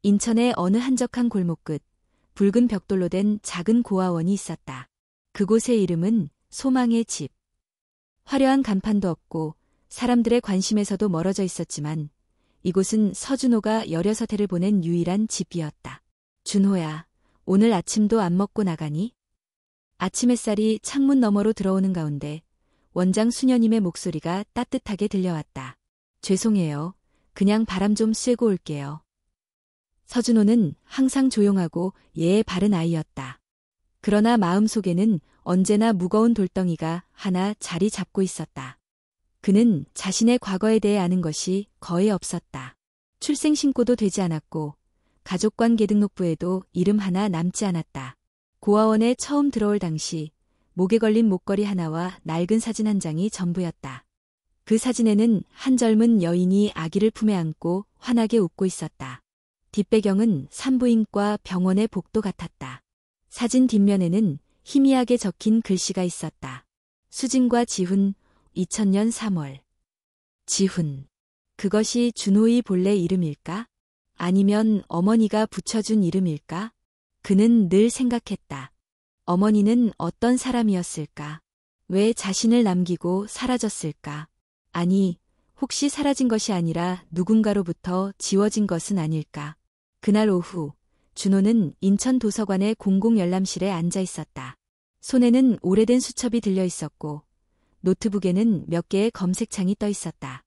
인천의 어느 한적한 골목 끝 붉은 벽돌로 된 작은 고아원이 있었다. 그곳의 이름은 소망의 집. 화려한 간판도 없고 사람들의 관심에서도 멀어져 있었지만 이곳은 서준호가 16해를 보낸 유일한 집이었다. 준호야, 오늘 아침도 안 먹고 나가니? 아침 햇살이 창문 너머로 들어오는 가운데 원장 수녀님의 목소리가 따뜻하게 들려왔다. 죄송해요. 그냥 바람 좀 쐬고 올게요. 서준호는 항상 조용하고 예의 바른 아이였다. 그러나 마음속에는 언제나 무거운 돌덩이가 하나 자리 잡고 있었다. 그는 자신의 과거에 대해 아는 것이 거의 없었다. 출생신고도 되지 않았고 가족관계 등록부에도 이름 하나 남지 않았다. 고아원에 처음 들어올 당시 목에 걸린 목걸이 하나와 낡은 사진 한 장이 전부였다. 그 사진에는 한 젊은 여인이 아기를 품에 안고 환하게 웃고 있었다. 뒷배경은 산부인과 병원의 복도 같았다. 사진 뒷면에는 희미하게 적힌 글씨가 있었다. 수진과 지훈, 2000년 3월. 지훈. 그것이 준호의 본래 이름일까? 아니면 어머니가 붙여준 이름일까? 그는 늘 생각했다. 어머니는 어떤 사람이었을까? 왜 자신을 남기고 사라졌을까? 아니, 혹시 사라진 것이 아니라 누군가로부터 지워진 것은 아닐까? 그날 오후, 준호는 인천 도서관의 공공열람실에 앉아 있었다. 손에는 오래된 수첩이 들려 있었고, 노트북에는 몇 개의 검색창이 떠 있었다.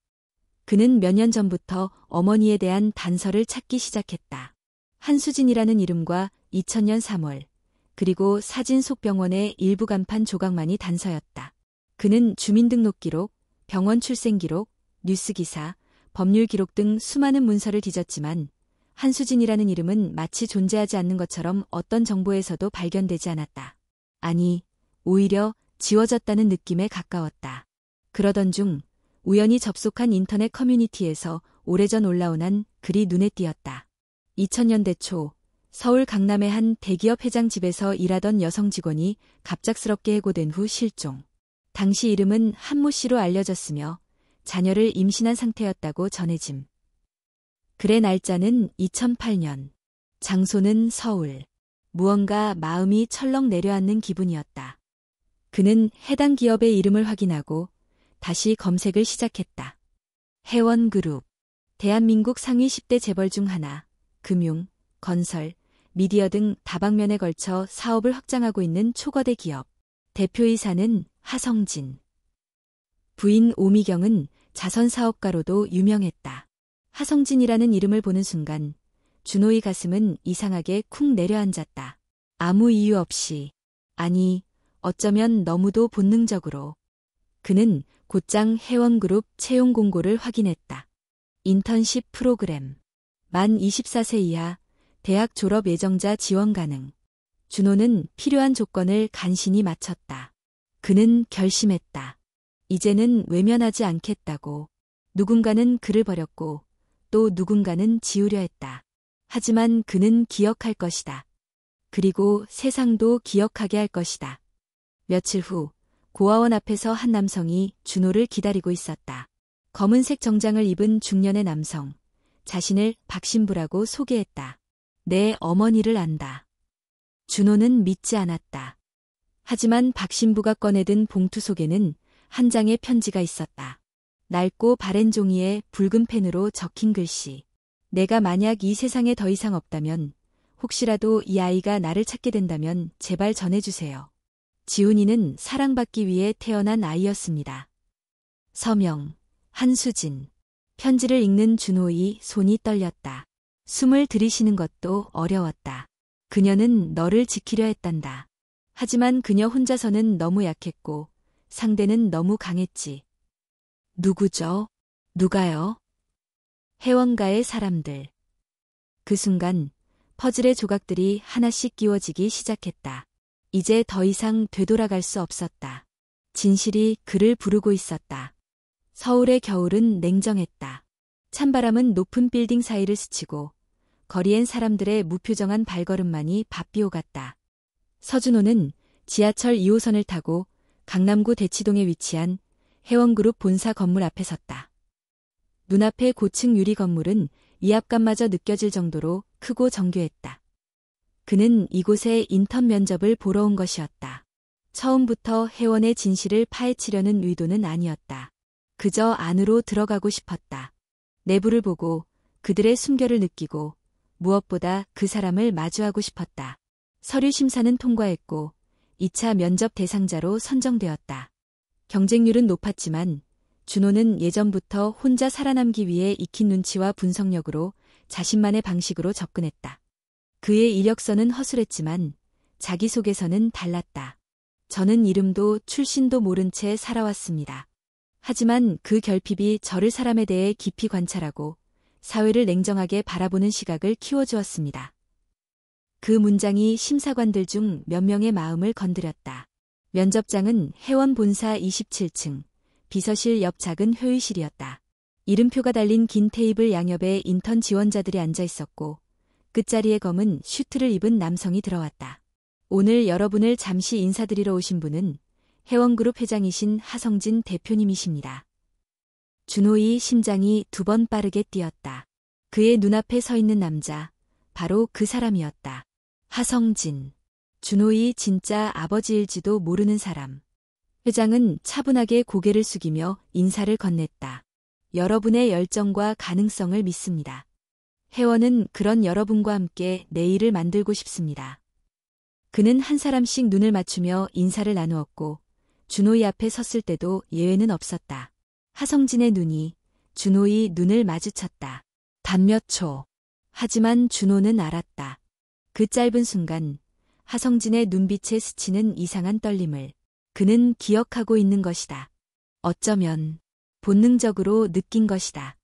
그는 몇 년 전부터 어머니에 대한 단서를 찾기 시작했다. 한수진이라는 이름과 2000년 3월, 그리고 사진 속 병원의 일부 간판 조각만이 단서였다. 그는 주민등록기록, 병원 출생기록, 뉴스기사, 법률기록 등 수많은 문서를 뒤졌지만 한수진이라는 이름은 마치 존재하지 않는 것처럼 어떤 정보에서도 발견되지 않았다. 아니, 오히려 지워졌다는 느낌에 가까웠다. 그러던 중 우연히 접속한 인터넷 커뮤니티에서 오래전 올라온 한 글이 눈에 띄었다. 2000년대 초 서울 강남의 한 대기업 회장 집에서 일하던 여성 직원이 갑작스럽게 해고된 후 실종. 당시 이름은 한모 씨로 알려졌으며 자녀를 임신한 상태였다고 전해짐. 글의 날짜는 2008년. 장소는 서울. 무언가 마음이 철렁 내려앉는 기분이었다. 그는 해당 기업의 이름을 확인하고 다시 검색을 시작했다. 해원그룹. 대한민국 상위 10대 재벌 중 하나. 금융, 건설, 미디어 등 다방면에 걸쳐 사업을 확장하고 있는 초거대 기업. 대표이사는 하성진. 부인 오미경은 자선사업가로도 유명했다. 하성진이라는 이름을 보는 순간 준호의 가슴은 이상하게 쿵 내려앉았다. 아무 이유 없이. 아니, 어쩌면 너무도 본능적으로. 그는 곧장 해원그룹 채용 공고를 확인했다. 인턴십 프로그램. 만 24세 이하, 대학 졸업 예정자 지원 가능. 준호는 필요한 조건을 간신히 맞췄다. 그는 결심했다. 이제는 외면하지 않겠다고. 누군가는 그를 버렸고 또 누군가는 지우려 했다. 하지만 그는 기억할 것이다. 그리고 세상도 기억하게 할 것이다. 며칠 후 고아원 앞에서 한 남성이 준호를 기다리고 있었다. 검은색 정장을 입은 중년의 남성. 자신을 박신부라고 소개했다. 내 어머니를 안다. 준호는 믿지 않았다. 하지만 박신부가 꺼내든 봉투 속에는 한 장의 편지가 있었다. 낡고 바랜 종이에 붉은 펜으로 적힌 글씨. 내가 만약 이 세상에 더 이상 없다면, 혹시라도 이 아이가 나를 찾게 된다면 제발 전해주세요. 지훈이는 사랑받기 위해 태어난 아이였습니다. 서명, 한수진. 편지를 읽는 준호의 손이 떨렸다. 숨을 들이쉬는 것도 어려웠다. 그녀는 너를 지키려 했단다. 하지만 그녀 혼자서는 너무 약했고 상대는 너무 강했지. 누구죠? 누가요? 해원가의 사람들. 그 순간 퍼즐의 조각들이 하나씩 끼워지기 시작했다. 이제 더 이상 되돌아갈 수 없었다. 진실이 그를 부르고 있었다. 서울의 겨울은 냉정했다. 찬바람은 높은 빌딩 사이를 스치고 거리엔 사람들의 무표정한 발걸음만이 바삐 오갔다. 서준호는 지하철 2호선을 타고 강남구 대치동에 위치한 해원그룹 본사 건물 앞에 섰다. 눈앞의 고층 유리 건물은 위압감마저 느껴질 정도로 크고 정교했다. 그는 이곳에 인턴 면접을 보러 온 것이었다. 처음부터 혜원의 진실을 파헤치려는 의도는 아니었다. 그저 안으로 들어가고 싶었다. 내부를 보고 그들의 숨결을 느끼고 무엇보다 그 사람을 마주하고 싶었다. 서류 심사는 통과했고 2차 면접 대상자로 선정되었다. 경쟁률은 높았지만 준호는 예전부터 혼자 살아남기 위해 익힌 눈치와 분석력으로 자신만의 방식으로 접근했다. 그의 이력서는 허술했지만 자기소개서는 달랐다. 저는 이름도 출신도 모른 채 살아왔습니다. 하지만 그 결핍이 저를 사람에 대해 깊이 관찰하고 사회를 냉정하게 바라보는 시각을 키워주었습니다. 그 문장이 심사관들 중 몇 명의 마음을 건드렸다. 면접장은 혜원 본사 27층, 비서실 옆 작은 회의실이었다. 이름표가 달린 긴 테이블 양옆에 인턴 지원자들이 앉아 있었고 끝자리에 검은 슈트를 입은 남성이 들어왔다. 오늘 여러분을 잠시 인사드리러 오신 분은 혜원그룹 회장이신 하성진 대표님이십니다. 준호의 심장이 2번 빠르게 뛰었다. 그의 눈앞에 서 있는 남자, 바로 그 사람이었다. 하성진. 준호의 진짜 아버지일지도 모르는 사람. 회장은 차분하게 고개를 숙이며 인사를 건넸다. 여러분의 열정과 가능성을 믿습니다. 혜원은 그런 여러분과 함께 내일을 만들고 싶습니다. 그는 한 사람씩 눈을 맞추며 인사를 나누었고 준호의 앞에 섰을 때도 예외는 없었다. 하성진의 눈이 준호의 눈을 마주쳤다. 단 몇 초. 하지만 준호는 알았다. 그 짧은 순간 하성진의 눈빛에 스치는 이상한 떨림을 그는 기억하고 있는 것이다. 어쩌면 본능적으로 느낀 것이다.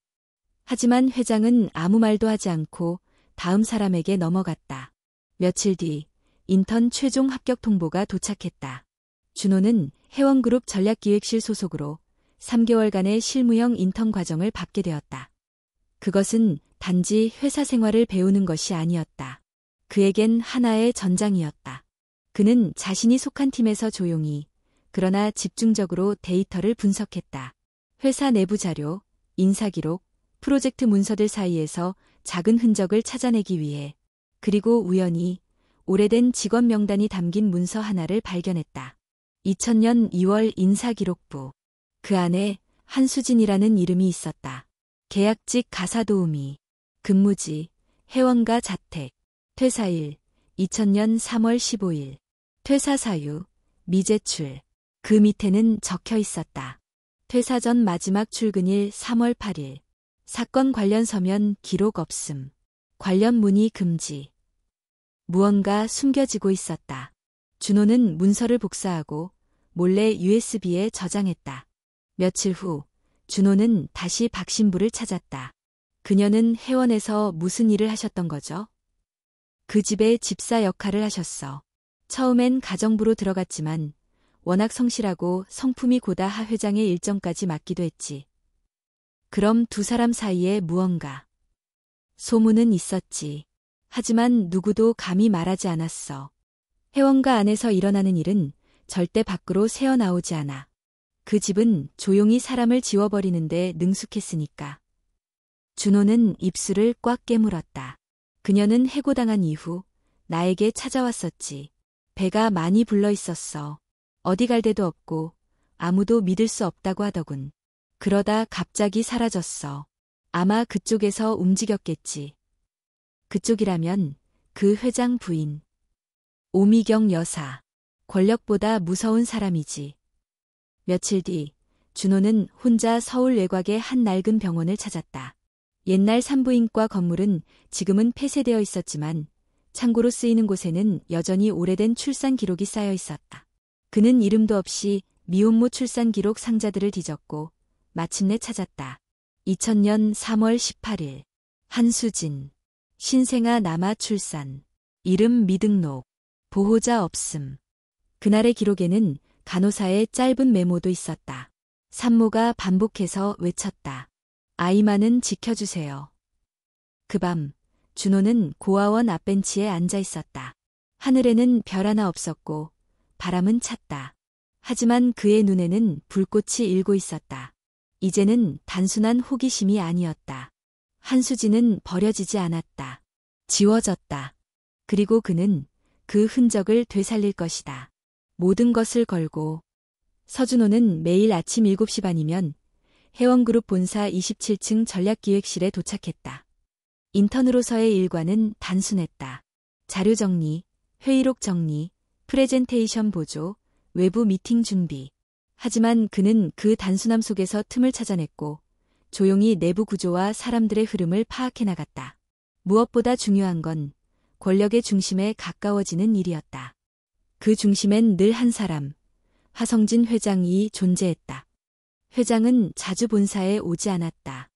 하지만 회장은 아무 말도 하지 않고 다음 사람에게 넘어갔다. 며칠 뒤 인턴 최종 합격 통보가 도착했다. 준호는 혜원그룹 전략기획실 소속으로 3개월간의 실무형 인턴 과정을 밟게 되었다. 그것은 단지 회사 생활을 배우는 것이 아니었다. 그에겐 하나의 전장이었다. 그는 자신이 속한 팀에서 조용히, 그러나 집중적으로 데이터를 분석했다. 회사 내부 자료, 인사기록, 프로젝트 문서들 사이에서 작은 흔적을 찾아내기 위해, 그리고 우연히 오래된 직원 명단이 담긴 문서 하나를 발견했다. 2000년 2월 인사기록부. 그 안에 한수진이라는 이름이 있었다. 계약직 가사도우미, 근무지, 혜원가 자택, 퇴사일, 2000년 3월 15일, 퇴사 사유, 미제출. 그 밑에는 적혀 있었다. 퇴사 전 마지막 출근일 3월 8일. 사건 관련 서면 기록 없음. 관련 문의 금지. 무언가 숨겨지고 있었다. 준호는 문서를 복사하고 몰래 USB에 저장했다. 며칠 후 준호는 다시 박신부를 찾았다. 그녀는 혜원에서 무슨 일을 하셨던 거죠? 그 집의 집사 역할을 하셨어. 처음엔 가정부로 들어갔지만 워낙 성실하고 성품이 고다 하 회장의 일정까지 맡기도 했지. 그럼 두 사람 사이에 무언가. 소문은 있었지. 하지만 누구도 감히 말하지 않았어. 혜원가 안에서 일어나는 일은 절대 밖으로 새어나오지 않아. 그 집은 조용히 사람을 지워버리는데 능숙했으니까. 준호는 입술을 꽉 깨물었다. 그녀는 해고당한 이후 나에게 찾아왔었지. 배가 많이 불러 있었어. 어디 갈 데도 없고 아무도 믿을 수 없다고 하더군. 그러다 갑자기 사라졌어. 아마 그쪽에서 움직였겠지. 그쪽이라면 그 회장 부인. 오미경 여사. 권력보다 무서운 사람이지. 며칠 뒤 준호는 혼자 서울 외곽의 한 낡은 병원을 찾았다. 옛날 산부인과 건물은 지금은 폐쇄되어 있었지만 창고로 쓰이는 곳에는 여전히 오래된 출산 기록이 쌓여 있었다. 그는 이름도 없이 미혼모 출산 기록 상자들을 뒤졌고 마침내 찾았다. 2000년 3월 18일. 한수진. 신생아 남아 출산. 이름 미등록. 보호자 없음. 그날의 기록에는 간호사의 짧은 메모도 있었다. 산모가 반복해서 외쳤다. 아이만은 지켜주세요. 그 밤 준호는 고아원 앞벤치에 앉아 있었다. 하늘에는 별 하나 없었고 바람은 찼다. 하지만 그의 눈에는 불꽃이 일고 있었다. 이제는 단순한 호기심이 아니었다. 한수진은 버려지지 않았다. 지워졌다. 그리고 그는 그 흔적을 되살릴 것이다. 모든 것을 걸고. 서준호는 매일 아침 7시 반이면 혜원그룹 본사 27층 전략기획실에 도착했다. 인턴으로서의 일과는 단순했다. 자료 정리, 회의록 정리, 프레젠테이션 보조, 외부 미팅 준비. 하지만 그는 그 단순함 속에서 틈을 찾아냈고 조용히 내부 구조와 사람들의 흐름을 파악해 나갔다. 무엇보다 중요한 건 권력의 중심에 가까워지는 일이었다. 그 중심엔 늘 한 사람, 하성진 회장이 존재했다. 회장은 자주 본사에 오지 않았다.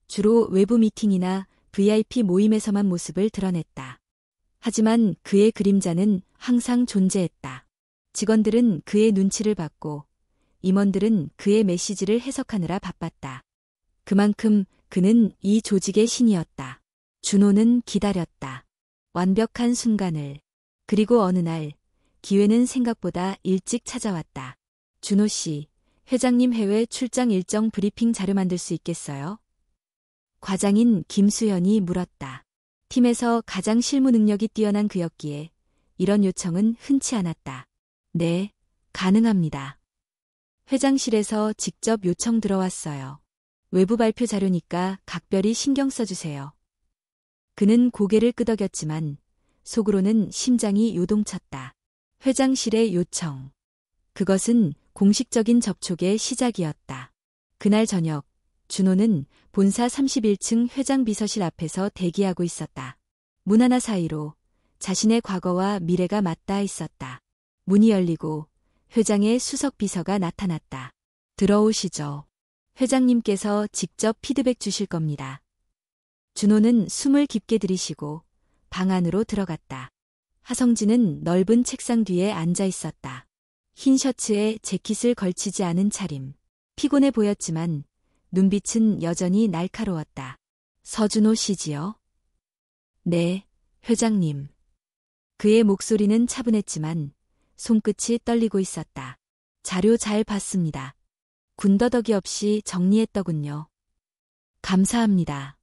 주로 외부 미팅이나 VIP 모임에서만 모습을 드러냈다. 하지만 그의 그림자는 항상 존재했다. 직원들은 그의 눈치를 받고 임원들은 그의 메시지를 해석하느라 바빴다. 그만큼 그는 이 조직의 신이었다. 준호는 기다렸다. 완벽한 순간을. 그리고 어느 날 기회는 생각보다 일찍 찾아왔다. 준호 씨, 회장님 해외 출장 일정 브리핑 자료 만들 수 있겠어요? 과장인 김수현이 물었다. 팀에서 가장 실무 능력이 뛰어난 그였기에 이런 요청은 흔치 않았다. 네, 가능합니다. 회장실에서 직접 요청 들어왔어요. 외부 발표 자료니까 각별히 신경 써주세요. 그는 고개를 끄덕였지만 속으로는 심장이 요동쳤다. 회장실의 요청. 그것은 공식적인 접촉의 시작이었다. 그날 저녁, 준호는 본사 31층 회장 비서실 앞에서 대기하고 있었다. 문 하나 사이로 자신의 과거와 미래가 맞닿아 있었다. 문이 열리고 회장의 수석 비서가 나타났다. 들어오시죠. 회장님께서 직접 피드백 주실 겁니다. 준호는 숨을 깊게 들이쉬고 방 안으로 들어갔다. 하성진은 넓은 책상 뒤에 앉아 있었다. 흰 셔츠에 재킷을 걸치지 않은 차림. 피곤해 보였지만 눈빛은 여전히 날카로웠다. 서준호 씨지요? 네, 회장님. 그의 목소리는 차분했지만 손끝이 떨리고 있었다. 자료 잘 봤습니다. 군더더기 없이 정리했더군요. 감사합니다.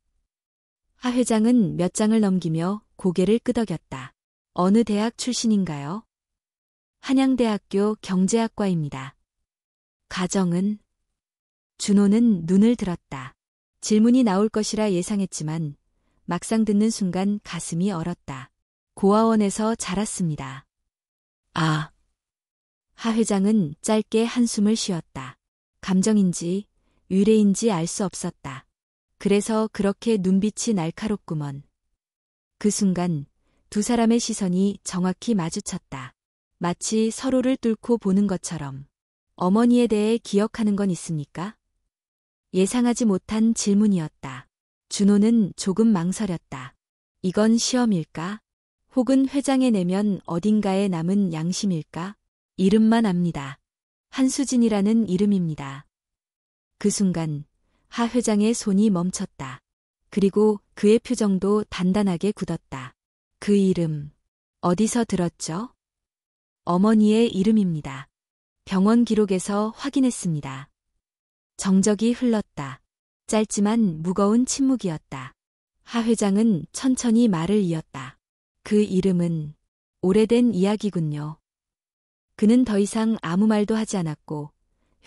하 회장은 몇 장을 넘기며 고개를 끄덕였다. 어느 대학 출신인가요? 한양대학교 경제학과입니다. 가정은? 준호는 눈을 들었다. 질문이 나올 것이라 예상했지만 막상 듣는 순간 가슴이 얼었다. 고아원에서 자랐습니다. 아. 하 회장은 짧게 한숨을 쉬었다. 감정인지 의뢰인지 알 수 없었다. 그래서 그렇게 눈빛이 날카롭구먼. 그 순간 두 사람의 시선이 정확히 마주쳤다. 마치 서로를 뚫고 보는 것처럼. 어머니에 대해 기억하는 건 있습니까? 예상하지 못한 질문이었다. 준호는 조금 망설였다. 이건 시험일까? 혹은 회장의 내면 어딘가에 남은 양심일까? 이름만 압니다. 한수진이라는 이름입니다. 그 순간 하 회장의 손이 멈췄다. 그리고 그의 표정도 단단하게 굳었다. 그 이름, 어디서 들었죠? 어머니의 이름입니다. 병원 기록에서 확인했습니다. 정적이 흘렀다. 짧지만 무거운 침묵이었다. 하 회장은 천천히 말을 이었다. 그 이름은 오래된 이야기군요. 그는 더 이상 아무 말도 하지 않았고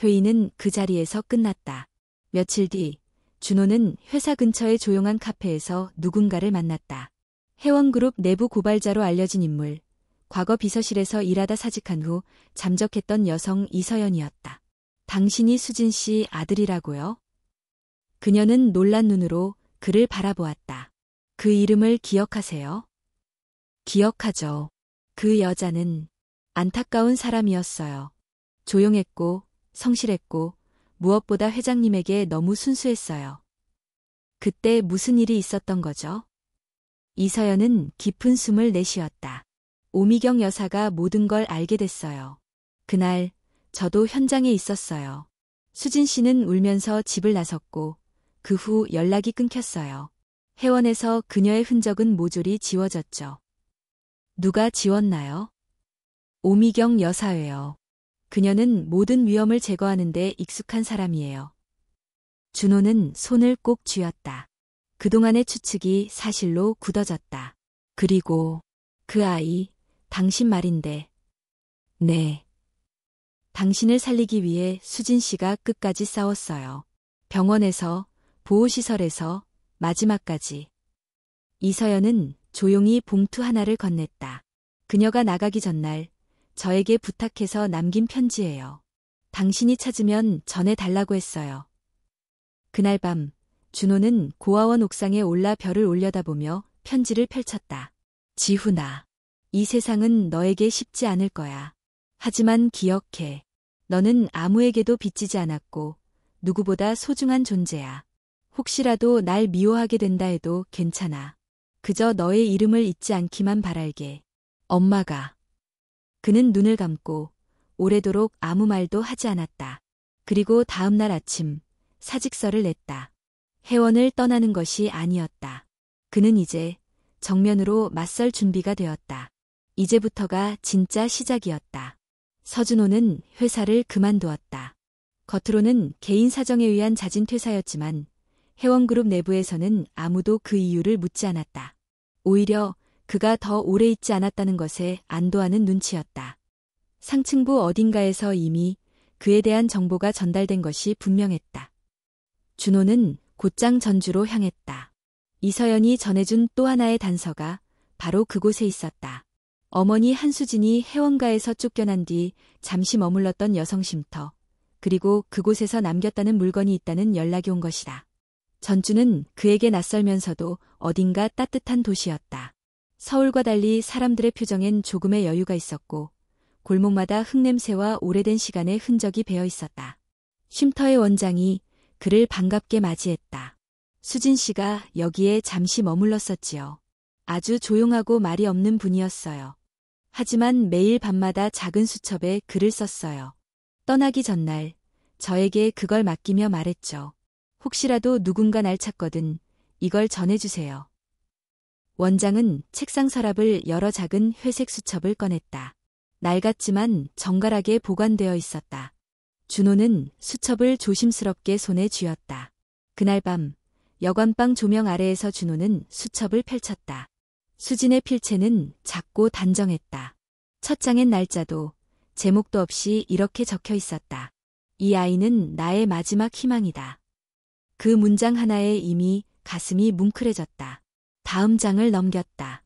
회의는 그 자리에서 끝났다. 며칠 뒤 준호는 회사 근처의 조용한 카페에서 누군가를 만났다. 혜원그룹 내부 고발자로 알려진 인물, 과거 비서실에서 일하다 사직한 후 잠적했던 여성 이서연이었다. 당신이 수진 씨 아들이라고요? 그녀는 놀란 눈으로 그를 바라보았다. 그 이름을 기억하세요? 기억하죠. 그 여자는 안타까운 사람이었어요. 조용했고 성실했고 무엇보다 회장님에게 너무 순수했어요. 그때 무슨 일이 있었던 거죠? 이서연은 깊은 숨을 내쉬었다. 오미경 여사가 모든 걸 알게 됐어요. 그날 저도 현장에 있었어요. 수진 씨는 울면서 집을 나섰고 그 후 연락이 끊겼어요. 회원에서 그녀의 흔적은 모조리 지워졌죠. 누가 지웠나요? 오미경 여사예요. 그녀는 모든 위험을 제거하는 데 익숙한 사람이에요. 준호는 손을 꼭 쥐었다. 그동안의 추측이 사실로 굳어졌다. 그리고 그 아이, 당신 말인데. 네. 당신을 살리기 위해 수진 씨가 끝까지 싸웠어요. 병원에서, 보호시설에서, 마지막까지. 이서연은 조용히 봉투 하나를 건넸다. 그녀가 나가기 전날 저에게 부탁해서 남긴 편지예요. 당신이 찾으면 전해달라고 했어요. 그날 밤 준호는 고아원 옥상에 올라 별을 올려다보며 편지를 펼쳤다. 지훈아, 이 세상은 너에게 쉽지 않을 거야. 하지만 기억해. 너는 아무에게도 빚지지 않았고 누구보다 소중한 존재야. 혹시라도 날 미워하게 된다 해도 괜찮아. 그저 너의 이름을 잊지 않기만 바랄게. 엄마가. 그는 눈을 감고 오래도록 아무 말도 하지 않았다. 그리고 다음 날 아침 사직서를 냈다. 회원을 떠나는 것이 아니었다. 그는 이제 정면으로 맞설 준비가 되었다. 이제부터가 진짜 시작이었다. 서준호는 회사를 그만두었다. 겉으로는 개인 사정에 의한 자진 퇴사였지만 회원그룹 내부에서는 아무도 그 이유를 묻지 않았다. 오히려 그가 더 오래 있지 않았다는 것에 안도하는 눈치였다. 상층부 어딘가에서 이미 그에 대한 정보가 전달된 것이 분명했다. 준호는 곧장 전주로 향했다. 이서연이 전해준 또 하나의 단서가 바로 그곳에 있었다. 어머니 한수진이 회원가에서 쫓겨난 뒤 잠시 머물렀던 여성 쉼터, 그리고 그곳에서 남겼다는 물건이 있다는 연락이 온 것이다. 전주는 그에게 낯설면서도 어딘가 따뜻한 도시였다. 서울과 달리 사람들의 표정엔 조금의 여유가 있었고 골목마다 흙냄새와 오래된 시간의 흔적이 배어 있었다. 쉼터의 원장이 그를 반갑게 맞이했다. 수진 씨가 여기에 잠시 머물렀었지요. 아주 조용하고 말이 없는 분이었어요. 하지만 매일 밤마다 작은 수첩에 글을 썼어요. 떠나기 전날 저에게 그걸 맡기며 말했죠. 혹시라도 누군가 날 찾거든 이걸 전해주세요. 원장은 책상 서랍을 열어 작은 회색 수첩을 꺼냈다. 낡았지만 정갈하게 보관되어 있었다. 준호는 수첩을 조심스럽게 손에 쥐었다. 그날 밤 여관방 조명 아래에서 준호는 수첩을 펼쳤다. 수진의 필체는 작고 단정했다. 첫 장엔 날짜도 제목도 없이 이렇게 적혀 있었다. 이 아이는 나의 마지막 희망이다. 그 문장 하나에 이미 가슴이 뭉클해졌다. 다음 장을 넘겼다.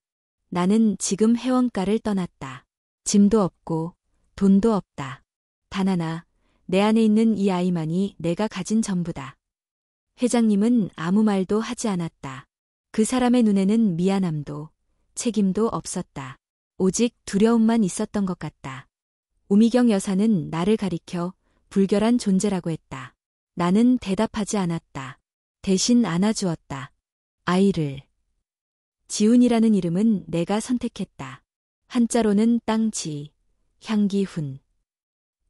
나는 지금 회원가를 떠났다. 짐도 없고 돈도 없다. 단 하나, 내 안에 있는 이 아이만이 내가 가진 전부다. 회장님은 아무 말도 하지 않았다. 그 사람의 눈에는 미안함도 책임도 없었다. 오직 두려움만 있었던 것 같다. 우미경 여사는 나를 가리켜 불결한 존재라고 했다. 나는 대답하지 않았다. 대신 안아주었다. 아이를. 지훈이라는 이름은 내가 선택했다. 한자로는 땅지, 향기훈.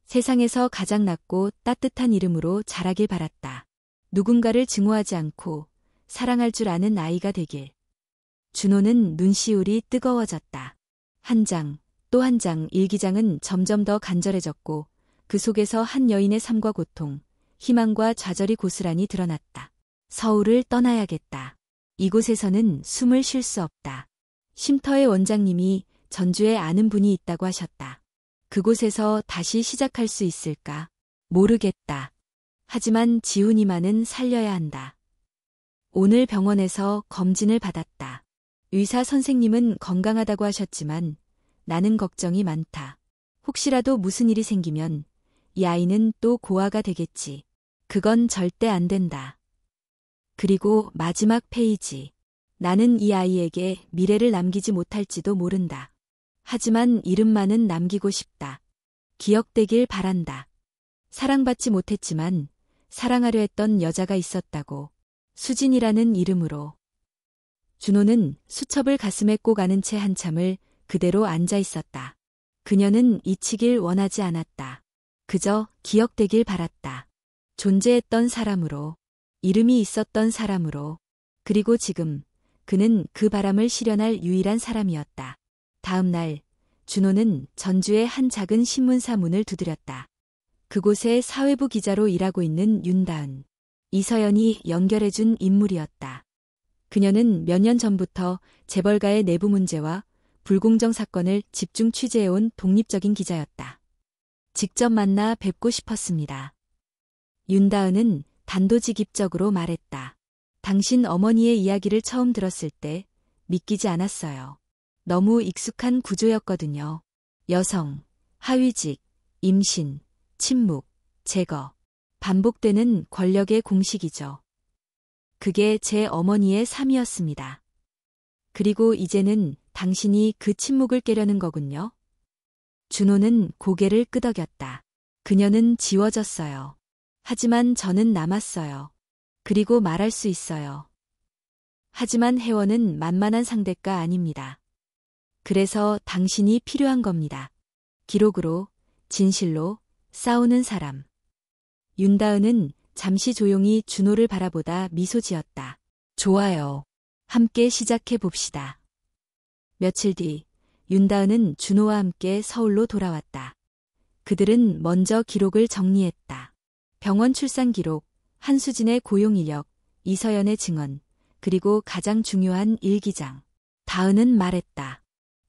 세상에서 가장 낮고 따뜻한 이름으로 자라길 바랐다. 누군가를 증오하지 않고 사랑할 줄 아는 아이가 되길. 준호는 눈시울이 뜨거워졌다. 한 장, 또 한 장 일기장은 점점 더 간절해졌고 그 속에서 한 여인의 삶과 고통, 희망과 좌절이 고스란히 드러났다. 서울을 떠나야겠다. 이곳에서는 숨을 쉴 수 없다. 쉼터의 원장님이 전주에 아는 분이 있다고 하셨다. 그곳에서 다시 시작할 수 있을까? 모르겠다. 하지만 지훈이만은 살려야 한다. 오늘 병원에서 검진을 받았다. 의사 선생님은 건강하다고 하셨지만 나는 걱정이 많다. 혹시라도 무슨 일이 생기면 이 아이는 또 고아가 되겠지. 그건 절대 안 된다. 그리고 마지막 페이지. 나는 이 아이에게 미래를 남기지 못할지도 모른다. 하지만 이름만은 남기고 싶다. 기억되길 바란다. 사랑받지 못했지만 사랑하려 했던 여자가 있었다고. 수진이라는 이름으로. 준호는 수첩을 가슴에 꼭 안은 채 한참을 그대로 앉아 있었다. 그녀는 잊히길 원하지 않았다. 그저 기억되길 바랐다. 존재했던 사람으로, 이름이 있었던 사람으로, 그리고 지금 그는 그 바람을 실현할 유일한 사람이었다. 다음 날 준호는 전주의 한 작은 신문사 문을 두드렸다. 그곳에 사회부 기자로 일하고 있는 윤다은, 이서연이 연결해준 인물이었다. 그녀는 몇 년 전부터 재벌가의 내부 문제와 불공정 사건을 집중 취재해온 독립적인 기자였다. 직접 만나 뵙고 싶었습니다. 윤다은은 단도직입적으로 말했다. 당신 어머니의 이야기를 처음 들었을 때 믿기지 않았어요. 너무 익숙한 구조였거든요. 여성, 하위직, 임신, 침묵, 제거. 반복되는 권력의 공식이죠. 그게 제 어머니의 삶이었습니다. 그리고 이제는 당신이 그 침묵을 깨려는 거군요. 준호는 고개를 끄덕였다. 그녀는 지워졌어요. 하지만 저는 남았어요. 그리고 말할 수 있어요. 하지만 혜원은 만만한 상대가 아닙니다. 그래서 당신이 필요한 겁니다. 기록으로, 진실로, 싸우는 사람. 윤다은은 잠시 조용히 준호를 바라보다 미소 지었다. 좋아요. 함께 시작해 봅시다. 며칠 뒤, 윤다은은 준호와 함께 서울로 돌아왔다. 그들은 먼저 기록을 정리했다. 병원 출산 기록, 한수진의 고용 이력, 이서연의 증언, 그리고 가장 중요한 일기장. 다은은 말했다.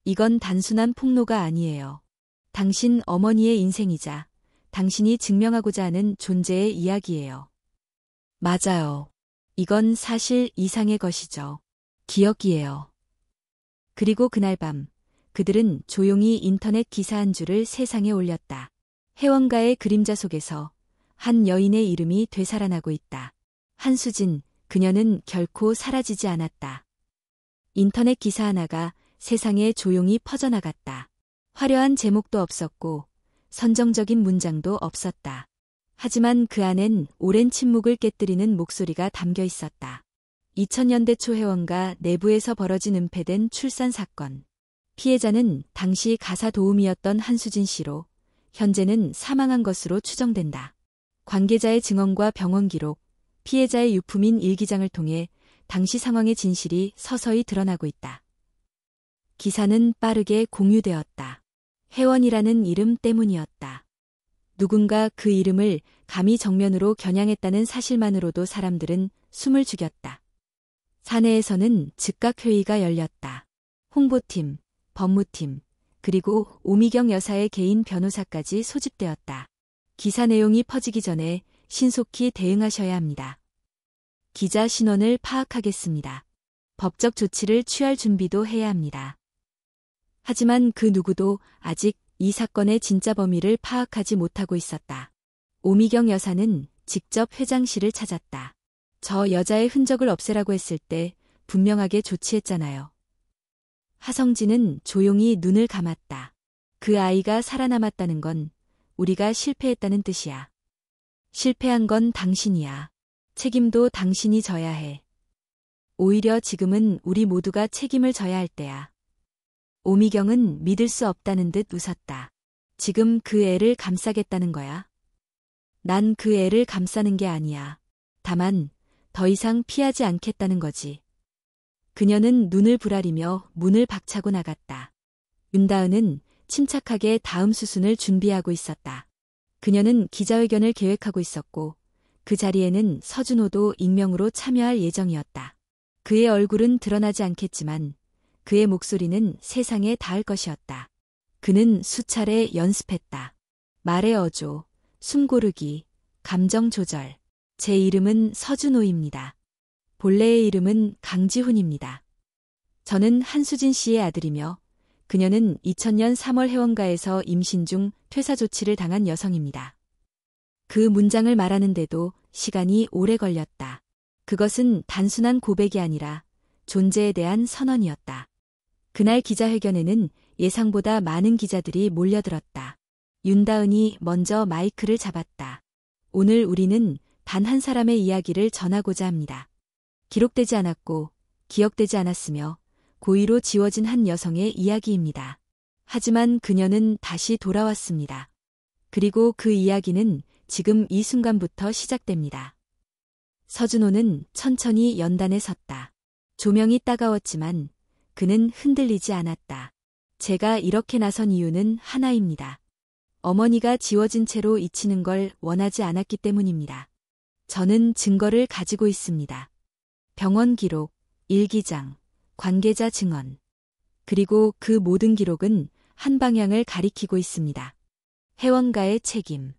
이건 단순한 폭로가 아니에요. 당신 어머니의 인생이자 당신이 증명하고자 하는 존재의 이야기예요. 맞아요. 이건 사실 이상의 것이죠. 기억이에요. 그리고 그날 밤, 그들은 조용히 인터넷 기사 한 줄을 세상에 올렸다. 혜원가의 그림자 속에서 한 여인의 이름이 되살아나고 있다. 한수진, 그녀는 결코 사라지지 않았다. 인터넷 기사 하나가 세상에 조용히 퍼져나갔다. 화려한 제목도 없었고 선정적인 문장도 없었다. 하지만 그 안엔 오랜 침묵을 깨뜨리는 목소리가 담겨 있었다. 2000년대 초 혜원가 내부에서 벌어진 은폐된 출산 사건. 피해자는 당시 가사 도우미였던 한수진 씨로 현재는 사망한 것으로 추정된다. 관계자의 증언과 병원 기록, 피해자의 유품인 일기장을 통해 당시 상황의 진실이 서서히 드러나고 있다. 기사는 빠르게 공유되었다. 혜원이라는 이름 때문이었다. 누군가 그 이름을 감히 정면으로 겨냥했다는 사실만으로도 사람들은 숨을 죽였다. 사내에서는 즉각 회의가 열렸다. 홍보팀, 법무팀, 그리고 오미경 여사의 개인 변호사까지 소집되었다. 기사 내용이 퍼지기 전에 신속히 대응하셔야 합니다. 기자 신원을 파악하겠습니다. 법적 조치를 취할 준비도 해야 합니다. 하지만 그 누구도 아직 이 사건의 진짜 범위를 파악하지 못하고 있었다. 오미경 여사는 직접 회장실을 찾았다. 저 여자의 흔적을 없애라고 했을 때 분명하게 조치했잖아요. 하성진은 조용히 눈을 감았다. 그 아이가 살아남았다는 건 우리가 실패했다는 뜻이야. 실패한 건 당신이야. 책임도 당신이 져야 해. 오히려 지금은 우리 모두가 책임을 져야 할 때야. 오미경은 믿을 수 없다는 듯 웃었다. 지금 그 애를 감싸겠다는 거야? 난 그 애를 감싸는 게 아니야. 다만 더 이상 피하지 않겠다는 거지. 그녀는 눈을 부라리며 문을 박차고 나갔다. 윤다은은 침착하게 다음 수순을 준비하고 있었다. 그녀는 기자회견을 계획하고 있었고 그 자리에는 서준호도 익명으로 참여할 예정이었다. 그의 얼굴은 드러나지 않겠지만 그의 목소리는 세상에 닿을 것이었다. 그는 수차례 연습했다. 말의 어조, 숨 고르기, 감정 조절. 제 이름은 서준호입니다. 본래의 이름은 강지훈입니다. 저는 한수진 씨의 아들이며 그녀는 2000년 3월 혜원가에서 임신 중 퇴사 조치를 당한 여성입니다. 그 문장을 말하는데도 시간이 오래 걸렸다. 그것은 단순한 고백이 아니라 존재에 대한 선언이었다. 그날 기자회견에는 예상보다 많은 기자들이 몰려들었다. 윤다은이 먼저 마이크를 잡았다. 오늘 우리는 단 한 사람의 이야기를 전하고자 합니다. 기록되지 않았고 기억되지 않았으며 고의로 지워진 한 여성의 이야기입니다. 하지만 그녀는 다시 돌아왔습니다. 그리고 그 이야기는 지금 이 순간부터 시작됩니다. 서준호는 천천히 연단에 섰다. 조명이 따가웠지만 그는 흔들리지 않았다. 제가 이렇게 나선 이유는 하나입니다. 어머니가 지워진 채로 잊히는 걸 원하지 않았기 때문입니다. 저는 증거를 가지고 있습니다. 병원 기록, 일기장, 관계자 증언. 그리고 그 모든 기록은 한 방향을 가리키고 있습니다. 회원가의 책임.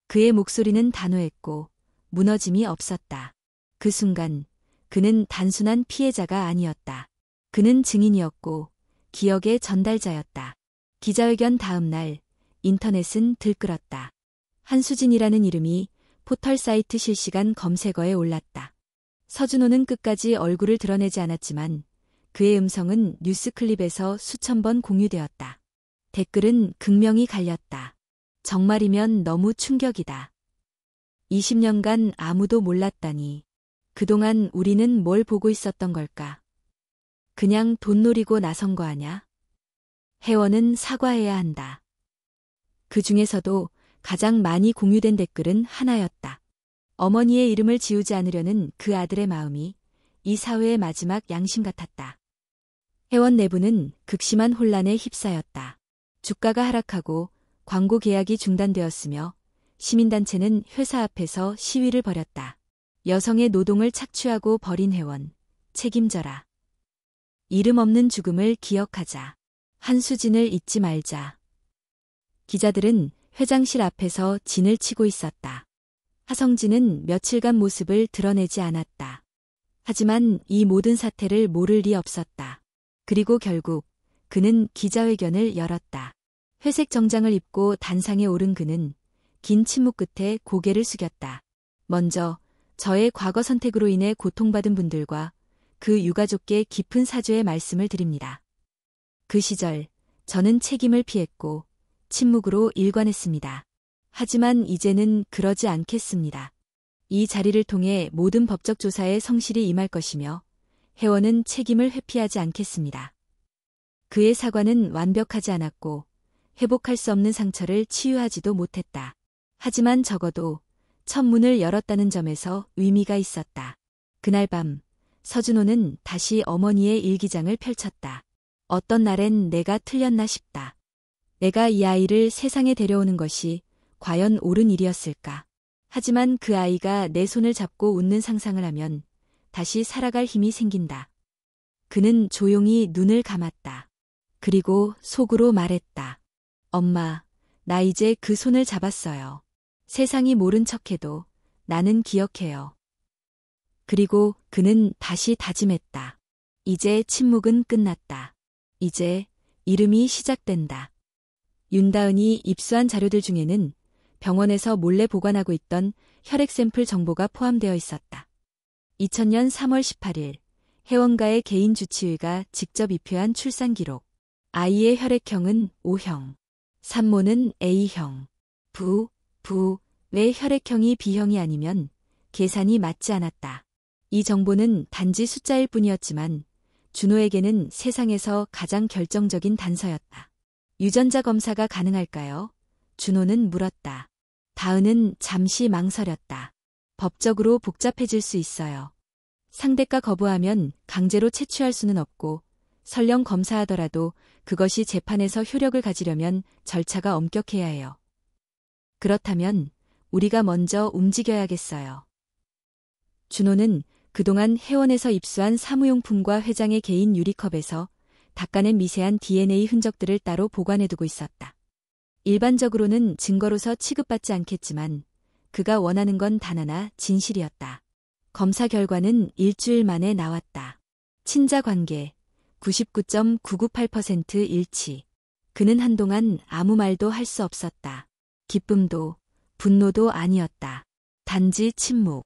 그의 목소리는 단호했고 무너짐이 없었다. 그 순간 그는 단순한 피해자가 아니었다. 그는 증인이었고 기억의 전달자였다. 기자회견 다음 날 인터넷은 들끓었다. 한수진이라는 이름이 포털 사이트 실시간 검색어에 올랐다. 서준호는 끝까지 얼굴을 드러내지 않았지만 그의 음성은 뉴스클립에서 수천 번 공유되었다. 댓글은 극명히 갈렸다. 정말이면 너무 충격이다. 20년간 아무도 몰랐다니. 그동안 우리는 뭘 보고 있었던 걸까? 그냥 돈 노리고 나선 거 아냐? 혜원은 사과해야 한다. 그 중에서도 가장 많이 공유된 댓글은 하나였다. 어머니의 이름을 지우지 않으려는 그 아들의 마음이 이 사회의 마지막 양심 같았다. 혜원 내부는 극심한 혼란에 휩싸였다. 주가가 하락하고 광고 계약이 중단되었으며 시민단체는 회사 앞에서 시위를 벌였다. 여성의 노동을 착취하고 버린 혜원, 책임져라. 이름 없는 죽음을 기억하자. 한수진을 잊지 말자. 기자들은 회장실 앞에서 진을 치고 있었다. 하성진은 며칠간 모습을 드러내지 않았다. 하지만 이 모든 사태를 모를 리 없었다. 그리고 결국 그는 기자회견을 열었다. 회색 정장을 입고 단상에 오른 그는 긴 침묵 끝에 고개를 숙였다. 먼저 저의 과거 선택으로 인해 고통받은 분들과 그 유가족께 깊은 사죄의 말씀을 드립니다. 그 시절 저는 책임을 피했고 침묵으로 일관했습니다. 하지만 이제는 그러지 않겠습니다. 이 자리를 통해 모든 법적 조사에 성실히 임할 것이며 혜원은 책임을 회피하지 않겠습니다. 그의 사과는 완벽하지 않았고 회복할 수 없는 상처를 치유하지도 못했다. 하지만 적어도 첫 문을 열었다는 점에서 의미가 있었다. 그날 밤 서준호는 다시 어머니의 일기장을 펼쳤다. 어떤 날엔 내가 틀렸나 싶다. 내가 이 아이를 세상에 데려오는 것이 과연 옳은 일이었을까? 하지만 그 아이가 내 손을 잡고 웃는 상상을 하면 다시 살아갈 힘이 생긴다. 그는 조용히 눈을 감았다. 그리고 속으로 말했다. 엄마, 나 이제 그 손을 잡았어요. 세상이 모른 척해도 나는 기억해요. 그리고 그는 다시 다짐했다. 이제 침묵은 끝났다. 이제 이름이 시작된다. 윤다은이 입수한 자료들 중에는 병원에서 몰래 보관하고 있던 혈액 샘플 정보가 포함되어 있었다. 2000년 3월 18일 혜원가의 개인 주치의가 직접 입회한 출산 기록. 아이의 혈액형은 O형, 산모는 A형. 왜 혈액형이 B형이 아니면 계산이 맞지 않았다. 이 정보는 단지 숫자일 뿐이었지만 준호에게는 세상에서 가장 결정적인 단서였다. 유전자 검사가 가능할까요? 준호는 물었다. 다은은 잠시 망설였다. 법적으로 복잡해질 수 있어요. 상대가 거부하면 강제로 채취할 수는 없고 설령 검사하더라도 그것이 재판에서 효력을 가지려면 절차가 엄격해야 해요. 그렇다면 우리가 먼저 움직여야겠어요. 준호는 그동안 회원에서 입수한 사무용품과 회장의 개인 유리컵에서 닦아낸 미세한 DNA 흔적들을 따로 보관해두고 있었다. 일반적으로는 증거로서 취급받지 않겠지만 그가 원하는 건 단 하나, 진실이었다. 검사 결과는 일주일 만에 나왔다. 친자 관계 99.998% 일치. 그는 한동안 아무 말도 할 수 없었다. 기쁨도 분노도 아니었다. 단지 침묵.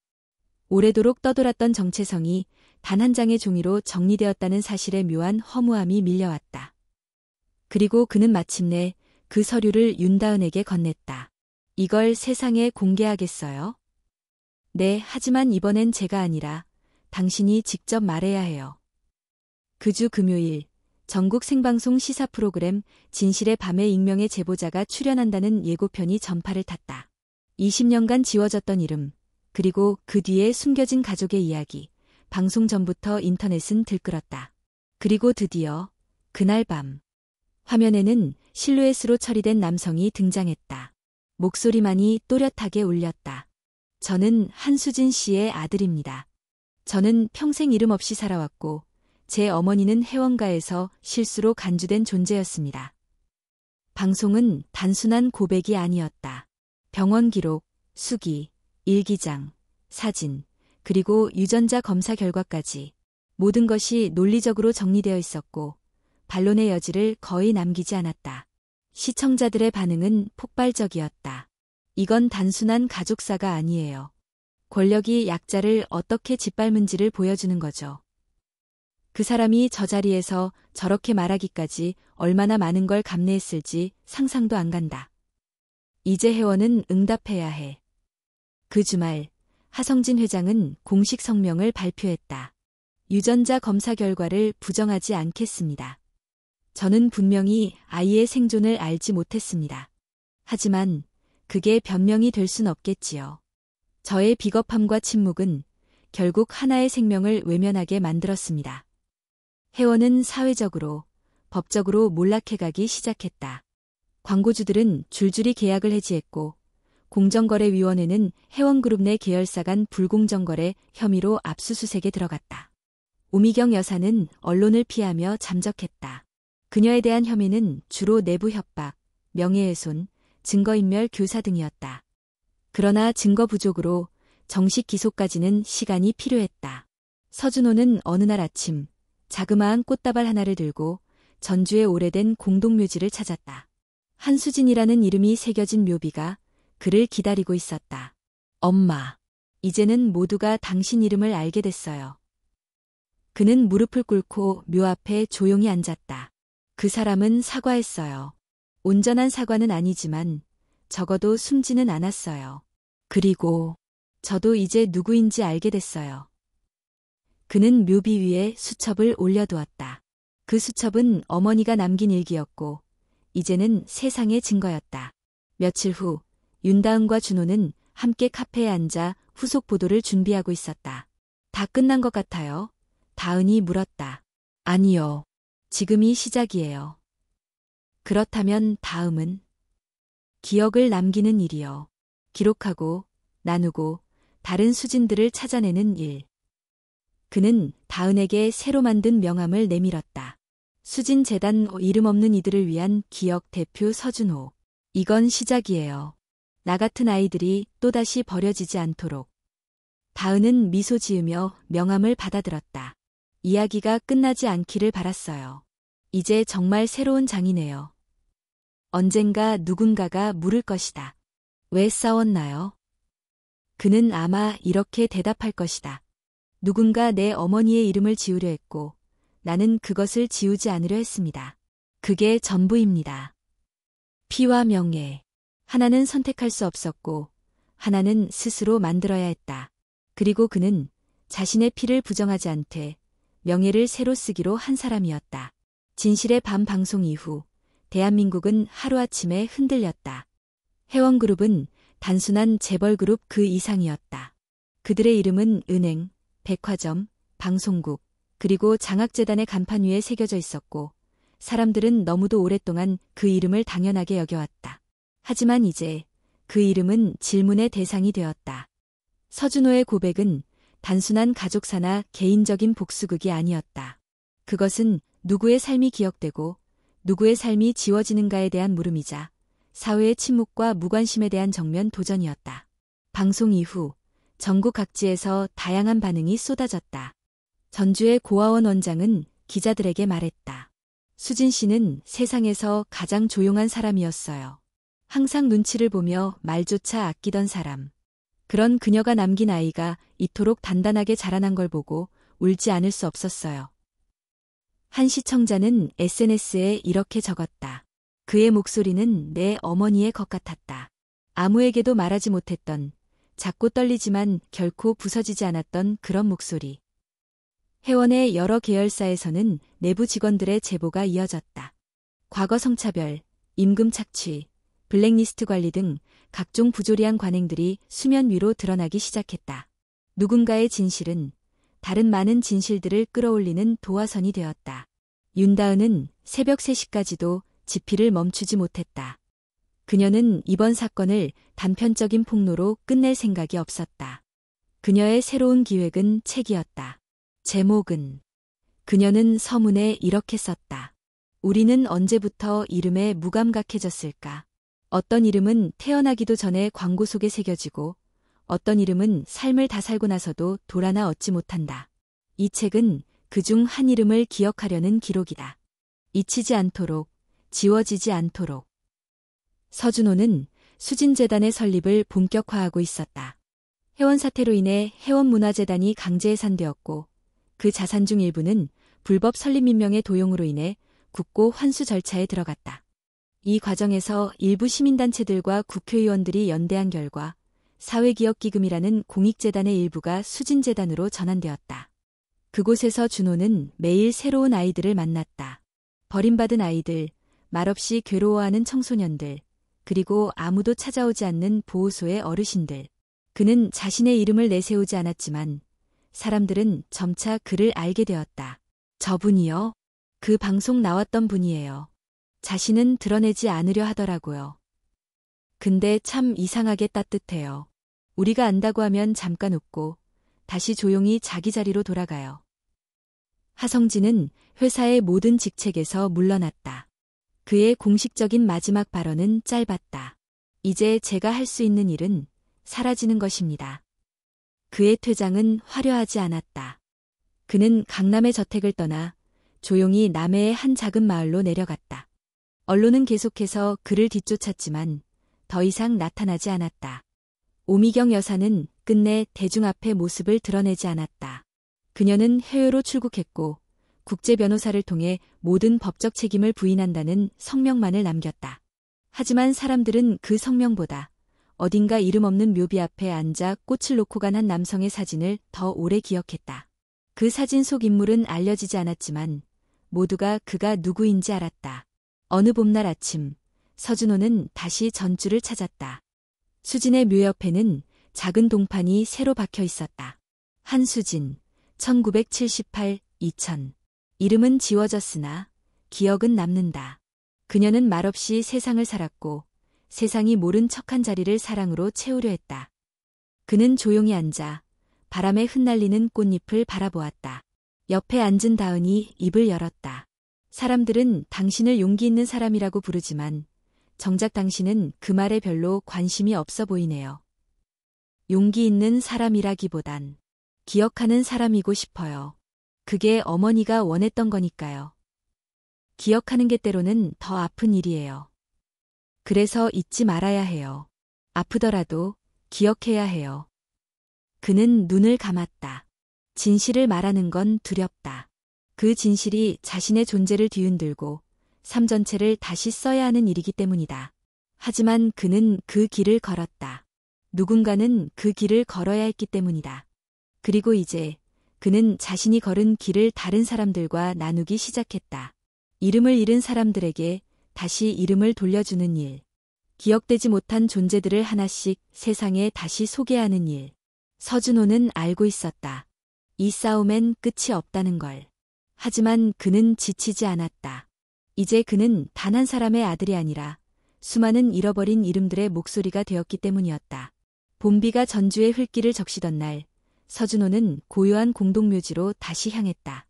오래도록 떠돌았던 정체성이 단 한 장의 종이로 정리되었다는 사실에 묘한 허무함이 밀려왔다. 그리고 그는 마침내 그 서류를 윤다은에게 건넸다. 이걸 세상에 공개하겠어요? 네, 하지만 이번엔 제가 아니라 당신이 직접 말해야 해요. 그 주 금요일 전국 생방송 시사 프로그램 진실의 밤에 익명의 제보자가 출연한다는 예고편이 전파를 탔다. 20년간 지워졌던 이름, 그리고 그 뒤에 숨겨진 가족의 이야기, 방송 전부터 인터넷은 들끓었다. 그리고 드디어 그날 밤 화면에는 실루엣으로 처리된 남성이 등장했다. 목소리만이 또렷하게 울렸다. 저는 한수진 씨의 아들입니다. 저는 평생 이름 없이 살아왔고 제 어머니는 회원가에서 실수로 간주된 존재였습니다. 방송은 단순한 고백이 아니었다. 병원 기록, 수기, 일기장, 사진, 그리고 유전자 검사 결과까지 모든 것이 논리적으로 정리되어 있었고 반론의 여지를 거의 남기지 않았다. 시청자들의 반응은 폭발적이었다. 이건 단순한 가족사가 아니에요. 권력이 약자를 어떻게 짓밟은지를 보여주는 거죠. 그 사람이 저 자리에서 저렇게 말하기까지 얼마나 많은 걸 감내했을지 상상도 안 간다. 이제 회원은 응답해야 해. 그 주말 하성진 회장은 공식 성명을 발표했다. 유전자 검사 결과를 부정하지 않겠습니다. 저는 분명히 아이의 생존을 알지 못했습니다. 하지만 그게 변명이 될 순 없겠지요. 저의 비겁함과 침묵은 결국 하나의 생명을 외면하게 만들었습니다. 회원은 사회적으로, 법적으로 몰락해가기 시작했다. 광고주들은 줄줄이 계약을 해지했고 공정거래위원회는 회원그룹 내 계열사 간 불공정거래 혐의로 압수수색에 들어갔다. 오미경 여사는 언론을 피하며 잠적했다. 그녀에 대한 혐의는 주로 내부 협박, 명예훼손, 증거인멸 교사 등이었다. 그러나 증거 부족으로 정식 기소까지는 시간이 필요했다. 서준호는 어느 날 아침 자그마한 꽃다발 하나를 들고 전주의 오래된 공동묘지를 찾았다. 한수진이라는 이름이 새겨진 묘비가 그를 기다리고 있었다. 엄마, 이제는 모두가 당신 이름을 알게 됐어요. 그는 무릎을 꿇고 묘 앞에 조용히 앉았다. 그 사람은 사과했어요. 온전한 사과는 아니지만 적어도 숨지는 않았어요. 그리고 저도 이제 누구인지 알게 됐어요. 그는 묘비 위에 수첩을 올려두었다. 그 수첩은 어머니가 남긴 일기였고 이제는 세상의 증거였다. 며칠 후 윤다은과 준호는 함께 카페에 앉아 후속 보도를 준비하고 있었다. 다 끝난 것 같아요. 다은이 물었다. 아니요. 지금이 시작이에요. 그렇다면 다음은? 기억을 남기는 일이요. 기록하고, 나누고, 다른 수진들을 찾아내는 일. 그는 다은에게 새로 만든 명함을 내밀었다. 수진재단 이름 없는 이들을 위한 기억 대표 서준호. 이건 시작이에요. 나 같은 아이들이 또다시 버려지지 않도록. 다은은 미소 지으며 명함을 받아들었다. 이야기가 끝나지 않기를 바랐어요. 이제 정말 새로운 장이네요. 언젠가 누군가가 물을 것이다. 왜 싸웠나요? 그는 아마 이렇게 대답할 것이다. 누군가 내 어머니의 이름을 지우려 했고 나는 그것을 지우지 않으려 했습니다. 그게 전부입니다. 피와 명예. 하나는 선택할 수 없었고 하나는 스스로 만들어야 했다. 그리고 그는 자신의 피를 부정하지 않되 명예를 새로 쓰기로 한 사람이었다. 진실의 밤 방송 이후 대한민국은 하루아침에 흔들렸다. 회원그룹은 단순한 재벌그룹 그 이상이었다. 그들의 이름은 은행, 백화점, 방송국, 그리고 장학재단의 간판 위에 새겨져 있었고 사람들은 너무도 오랫동안 그 이름을 당연하게 여겨왔다. 하지만 이제 그 이름은 질문의 대상이 되었다. 서준호의 고백은 단순한 가족사나 개인적인 복수극이 아니었다. 그것은 누구의 삶이 기억되고 누구의 삶이 지워지는가에 대한 물음이자 사회의 침묵과 무관심에 대한 정면 도전이었다. 방송 이후 전국 각지에서 다양한 반응이 쏟아졌다. 전주의 고아원 원장은 기자들에게 말했다. 수진 씨는 세상에서 가장 조용한 사람이었어요. 항상 눈치를 보며 말조차 아끼던 사람. 그런 그녀가 남긴 아이가 이토록 단단하게 자라난 걸 보고 울지 않을 수 없었어요. 한 시청자는 SNS에 이렇게 적었다. 그의 목소리는 내 어머니의 것 같았다. 아무에게도 말하지 못했던, 작고 떨리지만 결코 부서지지 않았던 그런 목소리. 회원의 여러 계열사에서는 내부 직원들의 제보가 이어졌다. 과거 성차별, 임금 착취, 블랙리스트 관리 등 각종 부조리한 관행들이 수면 위로 드러나기 시작했다. 누군가의 진실은 다른 많은 진실들을 끌어올리는 도화선이 되었다. 윤다은은 새벽 3시까지도 집필을 멈추지 못했다. 그녀는 이번 사건을 단편적인 폭로로 끝낼 생각이 없었다. 그녀의 새로운 기획은 책이었다. 제목은 그녀는 서문에 이렇게 썼다. 우리는 언제부터 이름에 무감각해졌을까? 어떤 이름은 태어나기도 전에 광고 속에 새겨지고 어떤 이름은 삶을 다 살고 나서도 돌아나 얻지 못한다. 이 책은 그중 한 이름을 기억하려는 기록이다. 잊히지 않도록, 지워지지 않도록. 서준호는 수진재단의 설립을 본격화하고 있었다. 해원 사태로 인해 해원문화재단이 강제 해산되었고 그 자산 중 일부는 불법 설립 민명의 도용으로 인해 국고 환수 절차에 들어갔다. 이 과정에서 일부 시민단체들과 국회의원들이 연대한 결과 사회기업기금이라는 공익재단의 일부가 수진재단으로 전환되었다. 그곳에서 준호는 매일 새로운 아이들을 만났다. 버림받은 아이들, 말없이 괴로워하는 청소년들, 그리고 아무도 찾아오지 않는 보호소의 어르신들. 그는 자신의 이름을 내세우지 않았지만 사람들은 점차 그를 알게 되었다. 저분이요? 그 방송 나왔던 분이에요. 자신은 드러내지 않으려 하더라고요. 근데 참 이상하게 따뜻해요. 우리가 안다고 하면 잠깐 웃고 다시 조용히 자기 자리로 돌아가요. 하성진은 회사의 모든 직책에서 물러났다. 그의 공식적인 마지막 발언은 짧았다. 이제 제가 할 수 있는 일은 사라지는 것입니다. 그의 퇴장은 화려하지 않았다. 그는 강남의 저택을 떠나 조용히 남해의 한 작은 마을로 내려갔다. 언론은 계속해서 그를 뒤쫓았지만 더 이상 나타나지 않았다. 오미경 여사는 끝내 대중 앞에 모습을 드러내지 않았다. 그녀는 해외로 출국했고 국제 변호사를 통해 모든 법적 책임을 부인한다는 성명만을 남겼다. 하지만 사람들은 그 성명보다 어딘가 이름 없는 묘비 앞에 앉아 꽃을 놓고 간 한 남성의 사진을 더 오래 기억했다. 그 사진 속 인물은 알려지지 않았지만 모두가 그가 누구인지 알았다. 어느 봄날 아침, 서준호는 다시 전주를 찾았다. 수진의 묘 옆에는 작은 동판이 새로 박혀 있었다. 한수진, 1978-2000. 이름은 지워졌으나 기억은 남는다. 그녀는 말없이 세상을 살았고 세상이 모른 척한 자리를 사랑으로 채우려 했다. 그는 조용히 앉아 바람에 흩날리는 꽃잎을 바라보았다. 옆에 앉은 다은이 입을 열었다. 사람들은 당신을 용기 있는 사람이라고 부르지만 정작 당신은 그 말에 별로 관심이 없어 보이네요. 용기 있는 사람이라기보단 기억하는 사람이고 싶어요. 그게 어머니가 원했던 거니까요. 기억하는 게 때로는 더 아픈 일이에요. 그래서 잊지 말아야 해요. 아프더라도 기억해야 해요. 그는 눈을 감았다. 진실을 말하는 건 두렵다. 그 진실이 자신의 존재를 뒤흔들고 삶 전체를 다시 써야 하는 일이기 때문이다. 하지만 그는 그 길을 걸었다. 누군가는 그 길을 걸어야 했기 때문이다. 그리고 이제 그는 자신이 걸은 길을 다른 사람들과 나누기 시작했다. 이름을 잃은 사람들에게 다시 이름을 돌려주는 일. 기억되지 못한 존재들을 하나씩 세상에 다시 소개하는 일. 서준호는 알고 있었다. 이 싸움엔 끝이 없다는 걸. 하지만 그는 지치지 않았다. 이제 그는 단 한 사람의 아들이 아니라 수많은 잃어버린 이름들의 목소리가 되었기 때문이었다. 봄비가 전주의 흘길을 적시던 날, 서준호는 고요한 공동묘지로 다시 향했다.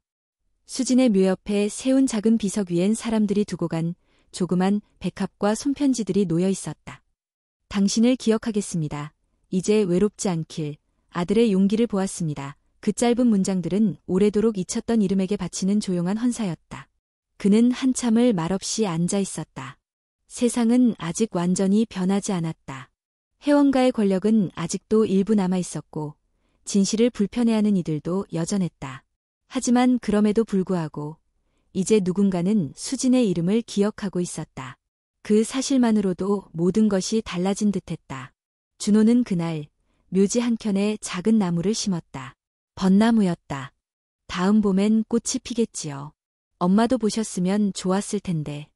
수진의 묘 옆에 세운 작은 비석 위엔 사람들이 두고 간 조그만 백합과 손편지들이 놓여 있었다. 당신을 기억하겠습니다. 이제 외롭지 않길. 아들의 용기를 보았습니다. 그 짧은 문장들은 오래도록 잊혔던 이름에게 바치는 조용한 헌사였다. 그는 한참을 말없이 앉아 있었다. 세상은 아직 완전히 변하지 않았다. 해원가의 권력은 아직도 일부 남아 있었고 진실을 불편해하는 이들도 여전했다. 하지만 그럼에도 불구하고 이제 누군가는 수진의 이름을 기억하고 있었다. 그 사실만으로도 모든 것이 달라진 듯했다. 준호는 그날 묘지 한켠에 작은 나무를 심었다. 벚나무였다. 다음 봄엔 꽃이 피겠지요. 엄마도 보셨으면 좋았을 텐데.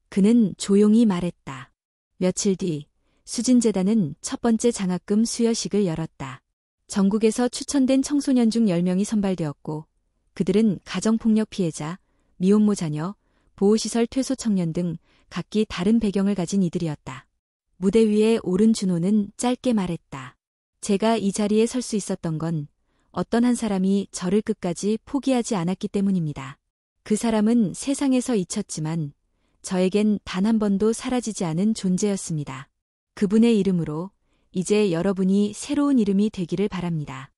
그는 조용히 말했다. 며칠 뒤 수진재단은 첫 번째 장학금 수여식을 열었다. 전국에서 추천된 청소년 중 10명이 선발되었고 그들은 가정폭력 피해자, 미혼모 자녀, 보호시설 퇴소 청년 등 각기 다른 배경을 가진 이들이었다. 무대 위에 오른 준호는 짧게 말했다. 제가 이 자리에 설 수 있었던 건 어떤 한 사람이 저를 끝까지 포기하지 않았기 때문입니다. 그 사람은 세상에서 잊혔지만 저에겐 단 한 번도 사라지지 않은 존재였습니다. 그분의 이름으로 이제 여러분이 새로운 이름이 되기를 바랍니다.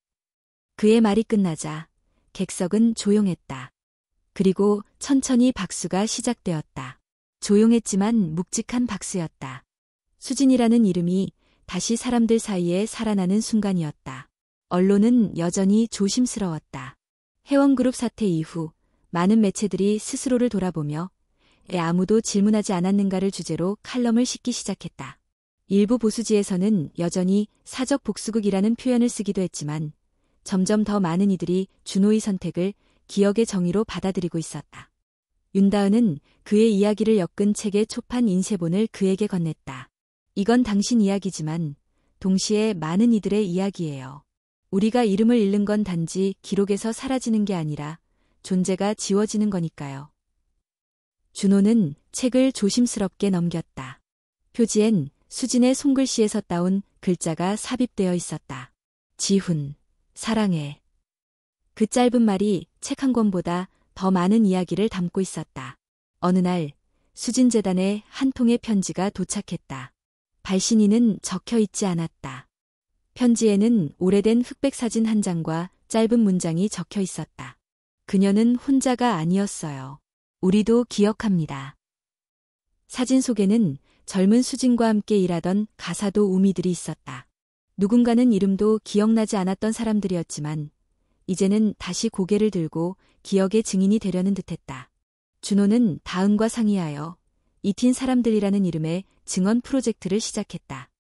그의 말이 끝나자 객석은 조용했다. 그리고 천천히 박수가 시작되었다. 조용했지만 묵직한 박수였다. 수진이라는 이름이 다시 사람들 사이에 살아나는 순간이었다. 언론은 여전히 조심스러웠다. 회원그룹 사태 이후 많은 매체들이 스스로를 돌아보며 왜 아무도 질문하지 않았는가를 주제로 칼럼을 싣기 시작했다. 일부 보수지에서는 여전히 사적 복수극이라는 표현을 쓰기도 했지만 점점 더 많은 이들이 준호의 선택을 기억의 정의로 받아들이고 있었다. 윤다은은 그의 이야기를 엮은 책의 초판 인쇄본을 그에게 건넸다. 이건 당신 이야기지만 동시에 많은 이들의 이야기예요. 우리가 이름을 잃는 건 단지 기록에서 사라지는 게 아니라 존재가 지워지는 거니까요. 준호는 책을 조심스럽게 넘겼다. 표지엔 수진의 손글씨에서 따온 글자가 삽입되어 있었다. 지훈, 사랑해. 그 짧은 말이 책 한 권보다 더 많은 이야기를 담고 있었다. 어느 날 수진 재단에 한 통의 편지가 도착했다. 발신인은 적혀 있지 않았다. 편지에는 오래된 흑백 사진 한 장과 짧은 문장이 적혀 있었다. 그녀는 혼자가 아니었어요. 우리도 기억합니다. 사진 속에는 젊은 수진과 함께 일하던 가사도 우미들이 있었다. 누군가는 이름도 기억나지 않았던 사람들이었지만 이제는 다시 고개를 들고 기억의 증인이 되려는 듯했다. 준호는 다은과 상의하여 이틴 사람들이라는 이름의 증언 프로젝트를 시작했다.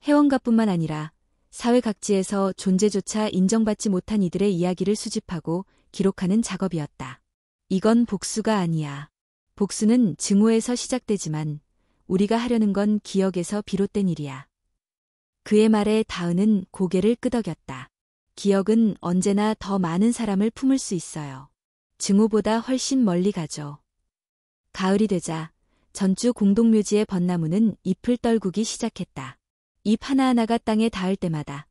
회원가뿐만 아니라 사회 각지에서 존재조차 인정받지 못한 이들의 이야기를 수집하고 기록하는 작업이었다. 이건 복수가 아니야. 복수는 증오에서 시작되지만 우리가 하려는 건 기억에서 비롯된 일이야. 그의 말에 다은은 고개를 끄덕였다. 기억은 언제나 더 많은 사람을 품을 수 있어요. 증오보다 훨씬 멀리 가죠. 가을이 되자 전주 공동묘지의 벚나무는 잎을 떨구기 시작했다. 잎 하나하나가 땅에 닿을 때마다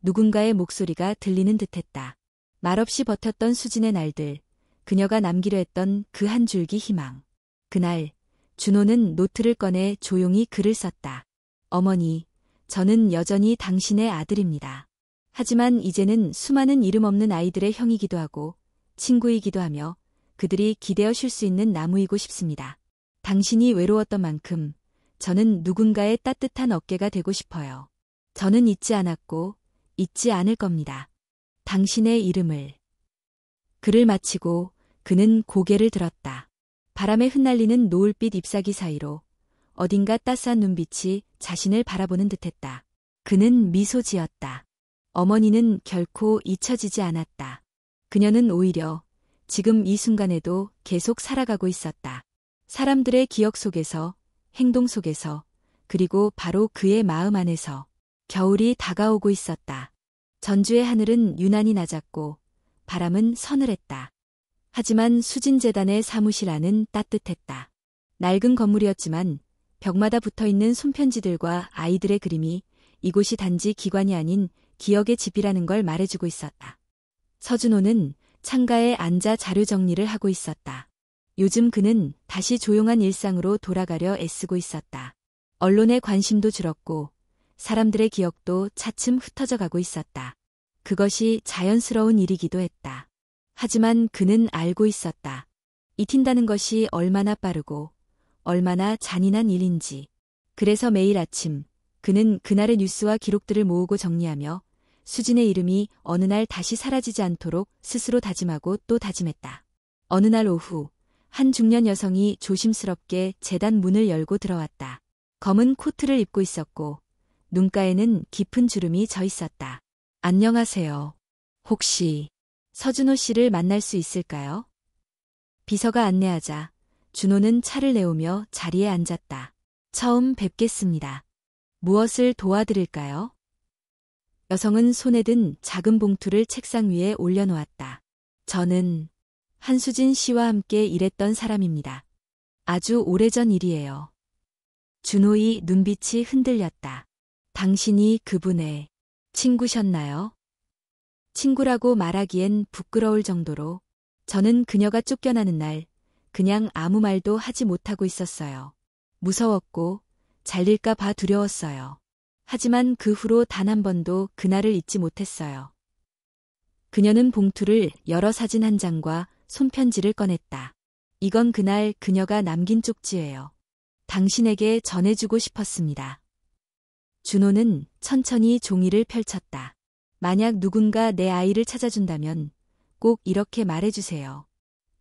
누군가의 목소리가 들리는 듯했다. 말없이 버텼던 수진의 날들, 그녀가 남기려 했던 그 한 줄기 희망. 그날 준호는 노트를 꺼내 조용히 글을 썼다. 어머니, 저는 여전히 당신의 아들입니다. 하지만 이제는 수많은 이름 없는 아이들의 형이기도 하고 친구이기도 하며 그들이 기대어 쉴 수 있는 나무이고 싶습니다. 당신이 외로웠던 만큼 저는 누군가의 따뜻한 어깨가 되고 싶어요. 저는 잊지 않았고 잊지 않을 겁니다. 당신의 이름을. 글을 마치고 그는 고개를 들었다. 바람에 흩날리는 노을빛 잎사귀 사이로 어딘가 따스한 눈빛이 자신을 바라보는 듯했다. 그는 미소 지었다. 어머니는 결코 잊혀지지 않았다. 그녀는 오히려 지금 이 순간에도 계속 살아가고 있었다. 사람들의 기억 속에서, 행동 속에서, 그리고 바로 그의 마음 안에서 겨울이 다가오고 있었다. 전주의 하늘은 유난히 낮았고 바람은 서늘했다. 하지만 수진재단의 사무실 안은 따뜻했다. 낡은 건물이었지만 벽마다 붙어있는 손편지들과 아이들의 그림이 이곳이 단지 기관이 아닌 기억의 집이라는 걸 말해주고 있었다. 서준호는 창가에 앉아 자료 정리를 하고 있었다. 요즘 그는 다시 조용한 일상으로 돌아가려 애쓰고 있었다. 언론의 관심도 줄었고 사람들의 기억도 차츰 흩어져 가고 있었다. 그것이 자연스러운 일이기도 했다. 하지만 그는 알고 있었다. 잊힌다는 것이 얼마나 빠르고 얼마나 잔인한 일인지. 그래서 매일 아침 그는 그날의 뉴스와 기록들을 모으고 정리하며 수진의 이름이 어느 날 다시 사라지지 않도록 스스로 다짐하고 또 다짐했다. 어느 날 오후 한 중년 여성이 조심스럽게 재단 문을 열고 들어왔다. 검은 코트를 입고 있었고 눈가에는 깊은 주름이 져 있었다. 안녕하세요. 혹시 서준호 씨를 만날 수 있을까요? 비서가 안내하자 준호는 차를 내오며 자리에 앉았다. 처음 뵙겠습니다. 무엇을 도와드릴까요? 여성은 손에 든 작은 봉투를 책상 위에 올려놓았다. 저는 한수진 씨와 함께 일했던 사람입니다. 아주 오래전 일이에요. 준호의 눈빛이 흔들렸다. 당신이 그분의 친구셨나요? 친구라고 말하기엔 부끄러울 정도로 저는 그녀가 쫓겨나는 날 그냥 아무 말도 하지 못하고 있었어요. 무서웠고 잘릴까 봐 두려웠어요. 하지만 그 후로 단 한 번도 그날을 잊지 못했어요. 그녀는 봉투를 열어 사진 한 장과 손편지를 꺼냈다. 이건 그날 그녀가 남긴 쪽지예요. 당신에게 전해주고 싶었습니다. 준호는 천천히 종이를 펼쳤다. 만약 누군가 내 아이를 찾아준다면 꼭 이렇게 말해주세요.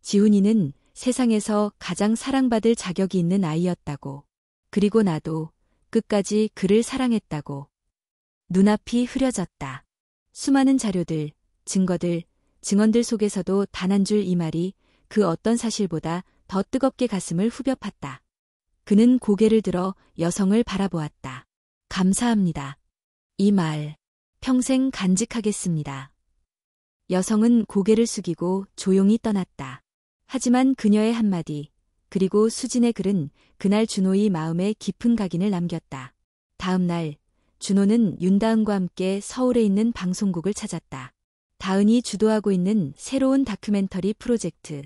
지훈이는 세상에서 가장 사랑받을 자격이 있는 아이였다고. 그리고 나도 끝까지 그를 사랑했다고. 눈앞이 흐려졌다. 수많은 자료들, 증거들, 증언들 속에서도 단 한 줄 이 말이 그 어떤 사실보다 더 뜨겁게 가슴을 후벼 팠다. 그는 고개를 들어 여성을 바라보았다. 감사합니다. 이 말, 평생 간직하겠습니다. 여성은 고개를 숙이고 조용히 떠났다. 하지만 그녀의 한마디, 그리고 수진의 글은 그날 준호의 마음에 깊은 각인을 남겼다. 다음 날, 준호는 윤다은과 함께 서울에 있는 방송국을 찾았다. 다은이 주도하고 있는 새로운 다큐멘터리 프로젝트,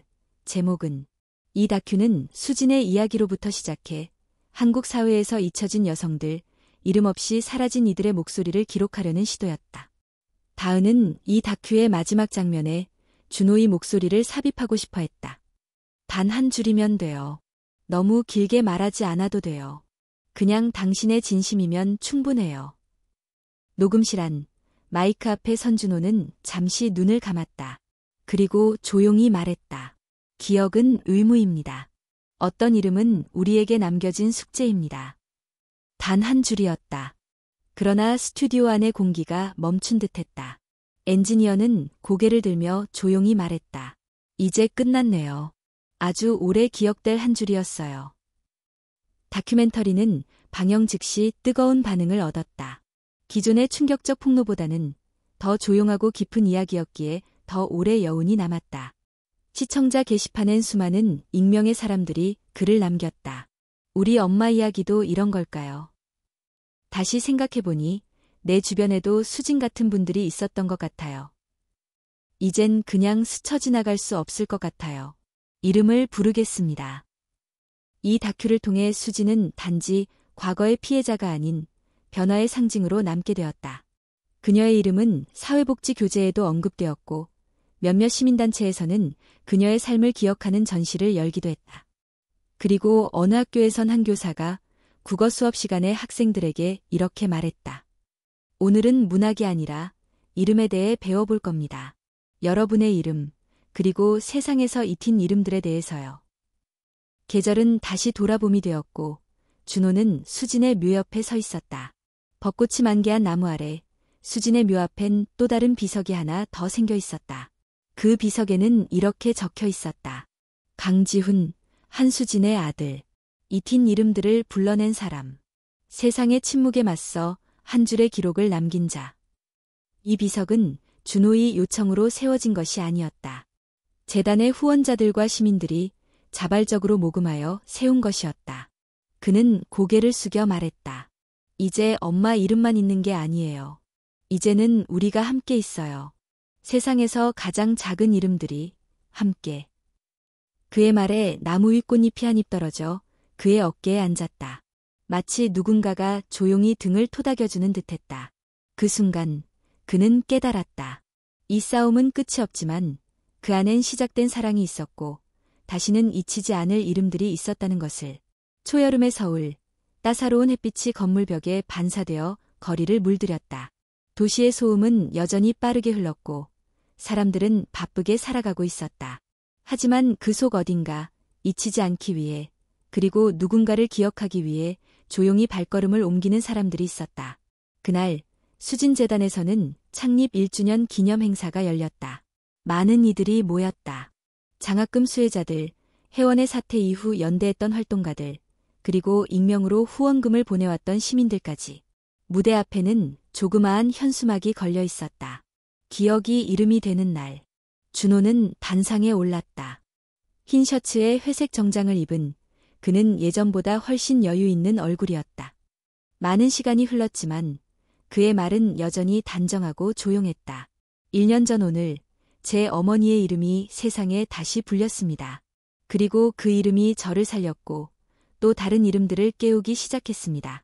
제목은 이 다큐는 수진의 이야기로부터 시작해 한국 사회에서 잊혀진 여성들, 이름 없이 사라진 이들의 목소리를 기록하려는 시도였다. 다은은 이 다큐의 마지막 장면에 준호의 목소리를 삽입하고 싶어 했다. 단 한 줄이면 돼요. 너무 길게 말하지 않아도 돼요. 그냥 당신의 진심이면 충분해요. 녹음실 안, 마이크 앞에 선 준호는 잠시 눈을 감았다. 그리고 조용히 말했다. 기억은 의무입니다. 어떤 이름은 우리에게 남겨진 숙제입니다. 단 한 줄이었다. 그러나 스튜디오 안의 공기가 멈춘 듯했다. 엔지니어는 고개를 들며 조용히 말했다. 이제 끝났네요. 아주 오래 기억될 한 줄이었어요. 다큐멘터리는 방영 즉시 뜨거운 반응을 얻었다. 기존의 충격적 폭로보다는 더 조용하고 깊은 이야기였기에 더 오래 여운이 남았다. 시청자 게시판엔 수많은 익명의 사람들이 글을 남겼다. 우리 엄마 이야기도 이런 걸까요? 다시 생각해보니 내 주변에도 수진 같은 분들이 있었던 것 같아요. 이젠 그냥 스쳐 지나갈 수 없을 것 같아요. 이름을 부르겠습니다. 이 다큐를 통해 수진은 단지 과거의 피해자가 아닌 변화의 상징으로 남게 되었다. 그녀의 이름은 사회복지 교재에도 언급되었고 몇몇 시민단체에서는 그녀의 삶을 기억하는 전시를 열기도 했다. 그리고 어느 학교에선 한 교사가 국어 수업 시간에 학생들에게 이렇게 말했다. 오늘은 문학이 아니라 이름에 대해 배워볼 겁니다. 여러분의 이름, 그리고 세상에서 잊힌 이름들에 대해서요. 계절은 다시 돌아봄이 되었고 준호는 수진의 묘 옆에 서 있었다. 벚꽃이 만개한 나무 아래 수진의 묘 앞엔 또 다른 비석이 하나 더 생겨 있었다. 그 비석에는 이렇게 적혀 있었다. 강지훈, 한수진의 아들. 잊힌 이름들을 불러낸 사람. 세상의 침묵에 맞서 한 줄의 기록을 남긴 자. 이 비석은 준호의 요청으로 세워진 것이 아니었다. 재단의 후원자들과 시민들이 자발적으로 모금하여 세운 것이었다. 그는 고개를 숙여 말했다. 이제 엄마 이름만 있는 게 아니에요. 이제는 우리가 함께 있어요. 세상에서 가장 작은 이름들이 함께. 그의 말에 나무 위 꽃잎이 한 잎 떨어져 그의 어깨에 앉았다. 마치 누군가가 조용히 등을 토닥여주는 듯했다. 그 순간 그는 깨달았다. 이 싸움은 끝이 없지만 그 안엔 시작된 사랑이 있었고 다시는 잊히지 않을 이름들이 있었다는 것을. 초여름의 서울, 따사로운 햇빛이 건물벽에 반사되어 거리를 물들였다. 도시의 소음은 여전히 빠르게 흘렀고 사람들은 바쁘게 살아가고 있었다. 하지만 그 속 어딘가 잊히지 않기 위해 그리고 누군가를 기억하기 위해 조용히 발걸음을 옮기는 사람들이 있었다. 그날 수진재단에서는 창립 1주년 기념 행사가 열렸다. 많은 이들이 모였다. 장학금 수혜자들, 회원의 사퇴 이후 연대했던 활동가들, 그리고 익명으로 후원금을 보내왔던 시민들까지. 무대 앞에는 조그마한 현수막이 걸려 있었다. 기억이 이름이 되는 날. 준호는 단상에 올랐다. 흰 셔츠에 회색 정장을 입은 그는 예전보다 훨씬 여유 있는 얼굴이었다. 많은 시간이 흘렀지만 그의 말은 여전히 단정하고 조용했다. 1년 전 오늘 제 어머니의 이름이 세상에 다시 불렸습니다. 그리고 그 이름이 저를 살렸고 또 다른 이름들을 깨우기 시작했습니다.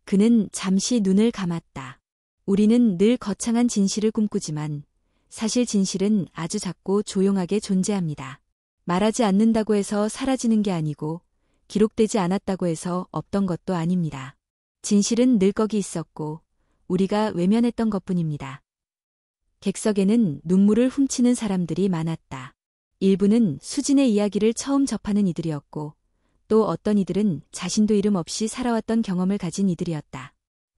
그는 잠시 눈을 감았다. 우리는 늘 거창한 진실을 꿈꾸지만 사실 진실은 아주 작고 조용하게 존재합니다. 말하지 않는다고 해서 사라지는 게 아니고 기록되지 않았다고 해서 없던 것도 아닙니다. 진실은 늘 거기 있었고 우리가 외면했던 것뿐입니다. 객석에는 눈물을 훔치는 사람들이 많았다. 일부는 수진의 이야기를 처음 접하는 이들이었고 또 어떤 이들은 자신도 이름 없이 살아왔던 경험을 가진 이들이었다.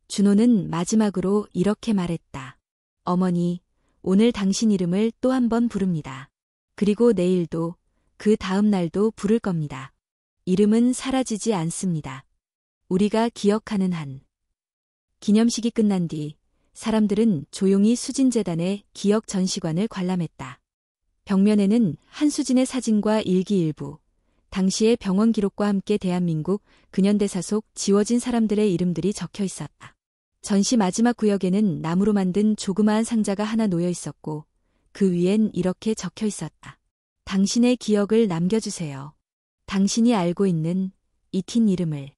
준호는 마지막으로 이렇게 말했다. 어머니, 오늘 당신 이름을 또 한 번 부릅니다. 그리고 내일도 그 다음 날도 부를 겁니다. 이름은 사라지지 않습니다. 우리가 기억하는 한. 기념식이 끝난 뒤 사람들은 조용히 수진재단의 기억 전시관을 관람했다. 벽면에는 한수진의 사진과 일기 일부, 당시의 병원 기록과 함께 대한민국 근현대사 속 지워진 사람들의 이름들이 적혀 있었다. 전시 마지막 구역에는 나무로 만든 조그마한 상자가 하나 놓여 있었고 그 위엔 이렇게 적혀 있었다. 당신의 기억을 남겨주세요. 당신이 알고 있는 익힌 이름을.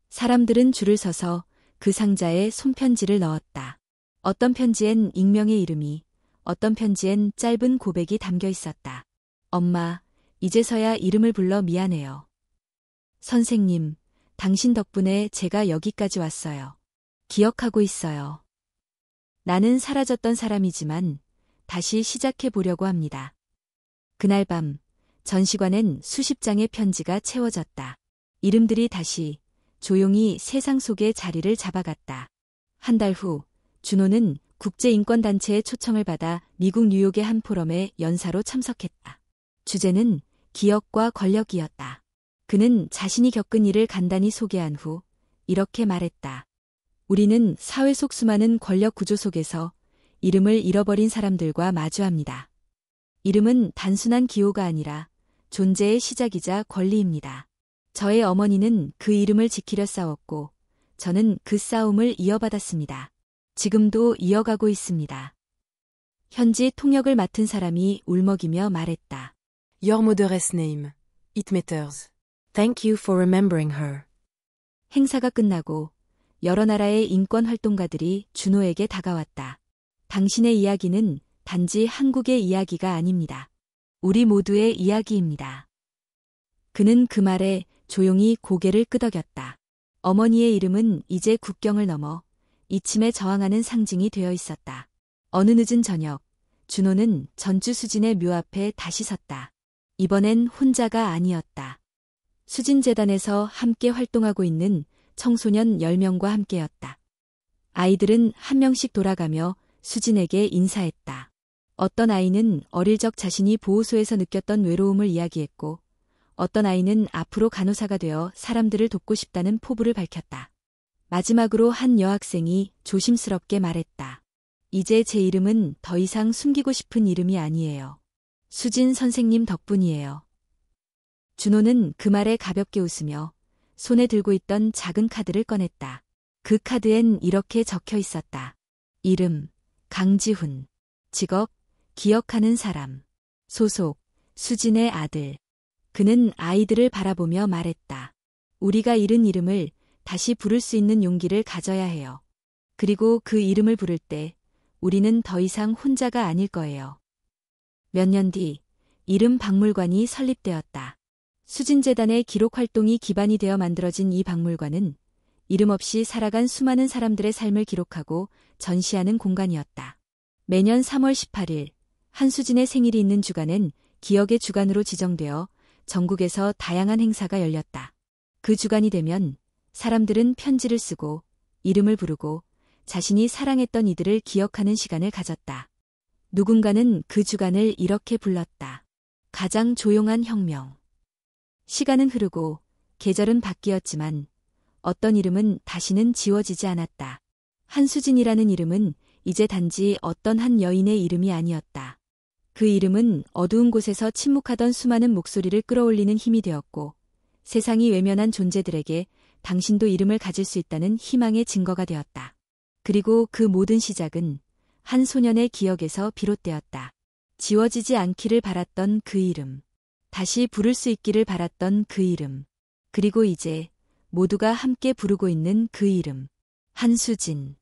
사람들은 줄을 서서 그 상자에 손편지를 넣었다. 어떤 편지엔 익명의 이름이, 어떤 편지엔 짧은 고백이 담겨 있었다. 엄마, 이제서야 이름을 불러 미안해요. 선생님, 당신 덕분에 제가 여기까지 왔어요. 기억하고 있어요. 나는 사라졌던 사람이지만 다시 시작해 보려고 합니다. 그날 밤, 전시관엔 수십 장의 편지가 채워졌다. 이름들이 다시 조용히 세상 속에 자리를 잡아갔다. 한 달 후, 준호는 국제인권단체의 초청을 받아 미국 뉴욕의 한 포럼에 연사로 참석했다. 주제는 기억과 권력이었다. 그는 자신이 겪은 일을 간단히 소개한 후 이렇게 말했다. 우리는 사회 속 수많은 권력 구조 속에서 이름을 잃어버린 사람들과 마주합니다. 이름은 단순한 기호가 아니라 존재의 시작이자 권리입니다. 저의 어머니는 그 이름을 지키려 싸웠고 저는 그 싸움을 이어받았습니다. 지금도 이어가고 있습니다. 현지 통역을 맡은 사람이 울먹이며 말했다. Your mother's name. It matters. Thank you for remembering her. 행사가 끝나고 여러 나라의 인권 활동가들이 준호에게 다가왔다. 당신의 이야기는 단지 한국의 이야기가 아닙니다. 우리 모두의 이야기입니다. 그는 그 말에 조용히 고개를 끄덕였다. 어머니의 이름은 이제 국경을 넘어 이침에 저항하는 상징이 되어 있었다. 어느 늦은 저녁, 준호는 전주 수진의 묘 앞에 다시 섰다. 이번엔 혼자가 아니었다. 수진재단에서 함께 활동하고 있는 청소년 10명과 함께였다. 아이들은 한 명씩 돌아가며 수진에게 인사했다. 어떤 아이는 어릴 적 자신이 보호소에서 느꼈던 외로움을 이야기했고 어떤 아이는 앞으로 간호사가 되어 사람들을 돕고 싶다는 포부를 밝혔다. 마지막으로 한 여학생이 조심스럽게 말했다. 이제 제 이름은 더 이상 숨기고 싶은 이름이 아니에요. 수진 선생님 덕분이에요. 준호는 그 말에 가볍게 웃으며 손에 들고 있던 작은 카드를 꺼냈다. 그 카드엔 이렇게 적혀 있었다. 이름, 강지훈. 직업, 기억하는 사람. 소속, 수진의 아들. 그는 아이들을 바라보며 말했다. 우리가 잃은 이름을 다시 부를 수 있는 용기를 가져야 해요. 그리고 그 이름을 부를 때 우리는 더 이상 혼자가 아닐 거예요. 몇 년 뒤, 이름 박물관이 설립되었다. 수진재단의 기록 활동이 기반이 되어 만들어진 이 박물관은 이름 없이 살아간 수많은 사람들의 삶을 기록하고 전시하는 공간이었다. 매년 3월 18일, 한수진의 생일이 있는 주간엔 기억의 주간으로 지정되어 전국에서 다양한 행사가 열렸다. 그 주간이 되면 사람들은 편지를 쓰고 이름을 부르고 자신이 사랑했던 이들을 기억하는 시간을 가졌다. 누군가는 그 주간을 이렇게 불렀다. 가장 조용한 혁명. 시간은 흐르고 계절은 바뀌었지만 어떤 이름은 다시는 지워지지 않았다. 한수진이라는 이름은 이제 단지 어떤 한 여인의 이름이 아니었다. 그 이름은 어두운 곳에서 침묵하던 수많은 목소리를 끌어올리는 힘이 되었고 세상이 외면한 존재들에게 당신도 이름을 가질 수 있다는 희망의 증거가 되었다. 그리고 그 모든 시작은 한 소년의 기억에서 비롯되었다. 지워지지 않기를 바랐던 그 이름. 다시 부를 수 있기를 바랐던 그 이름. 그리고 이제 모두가 함께 부르고 있는 그 이름. 한수진.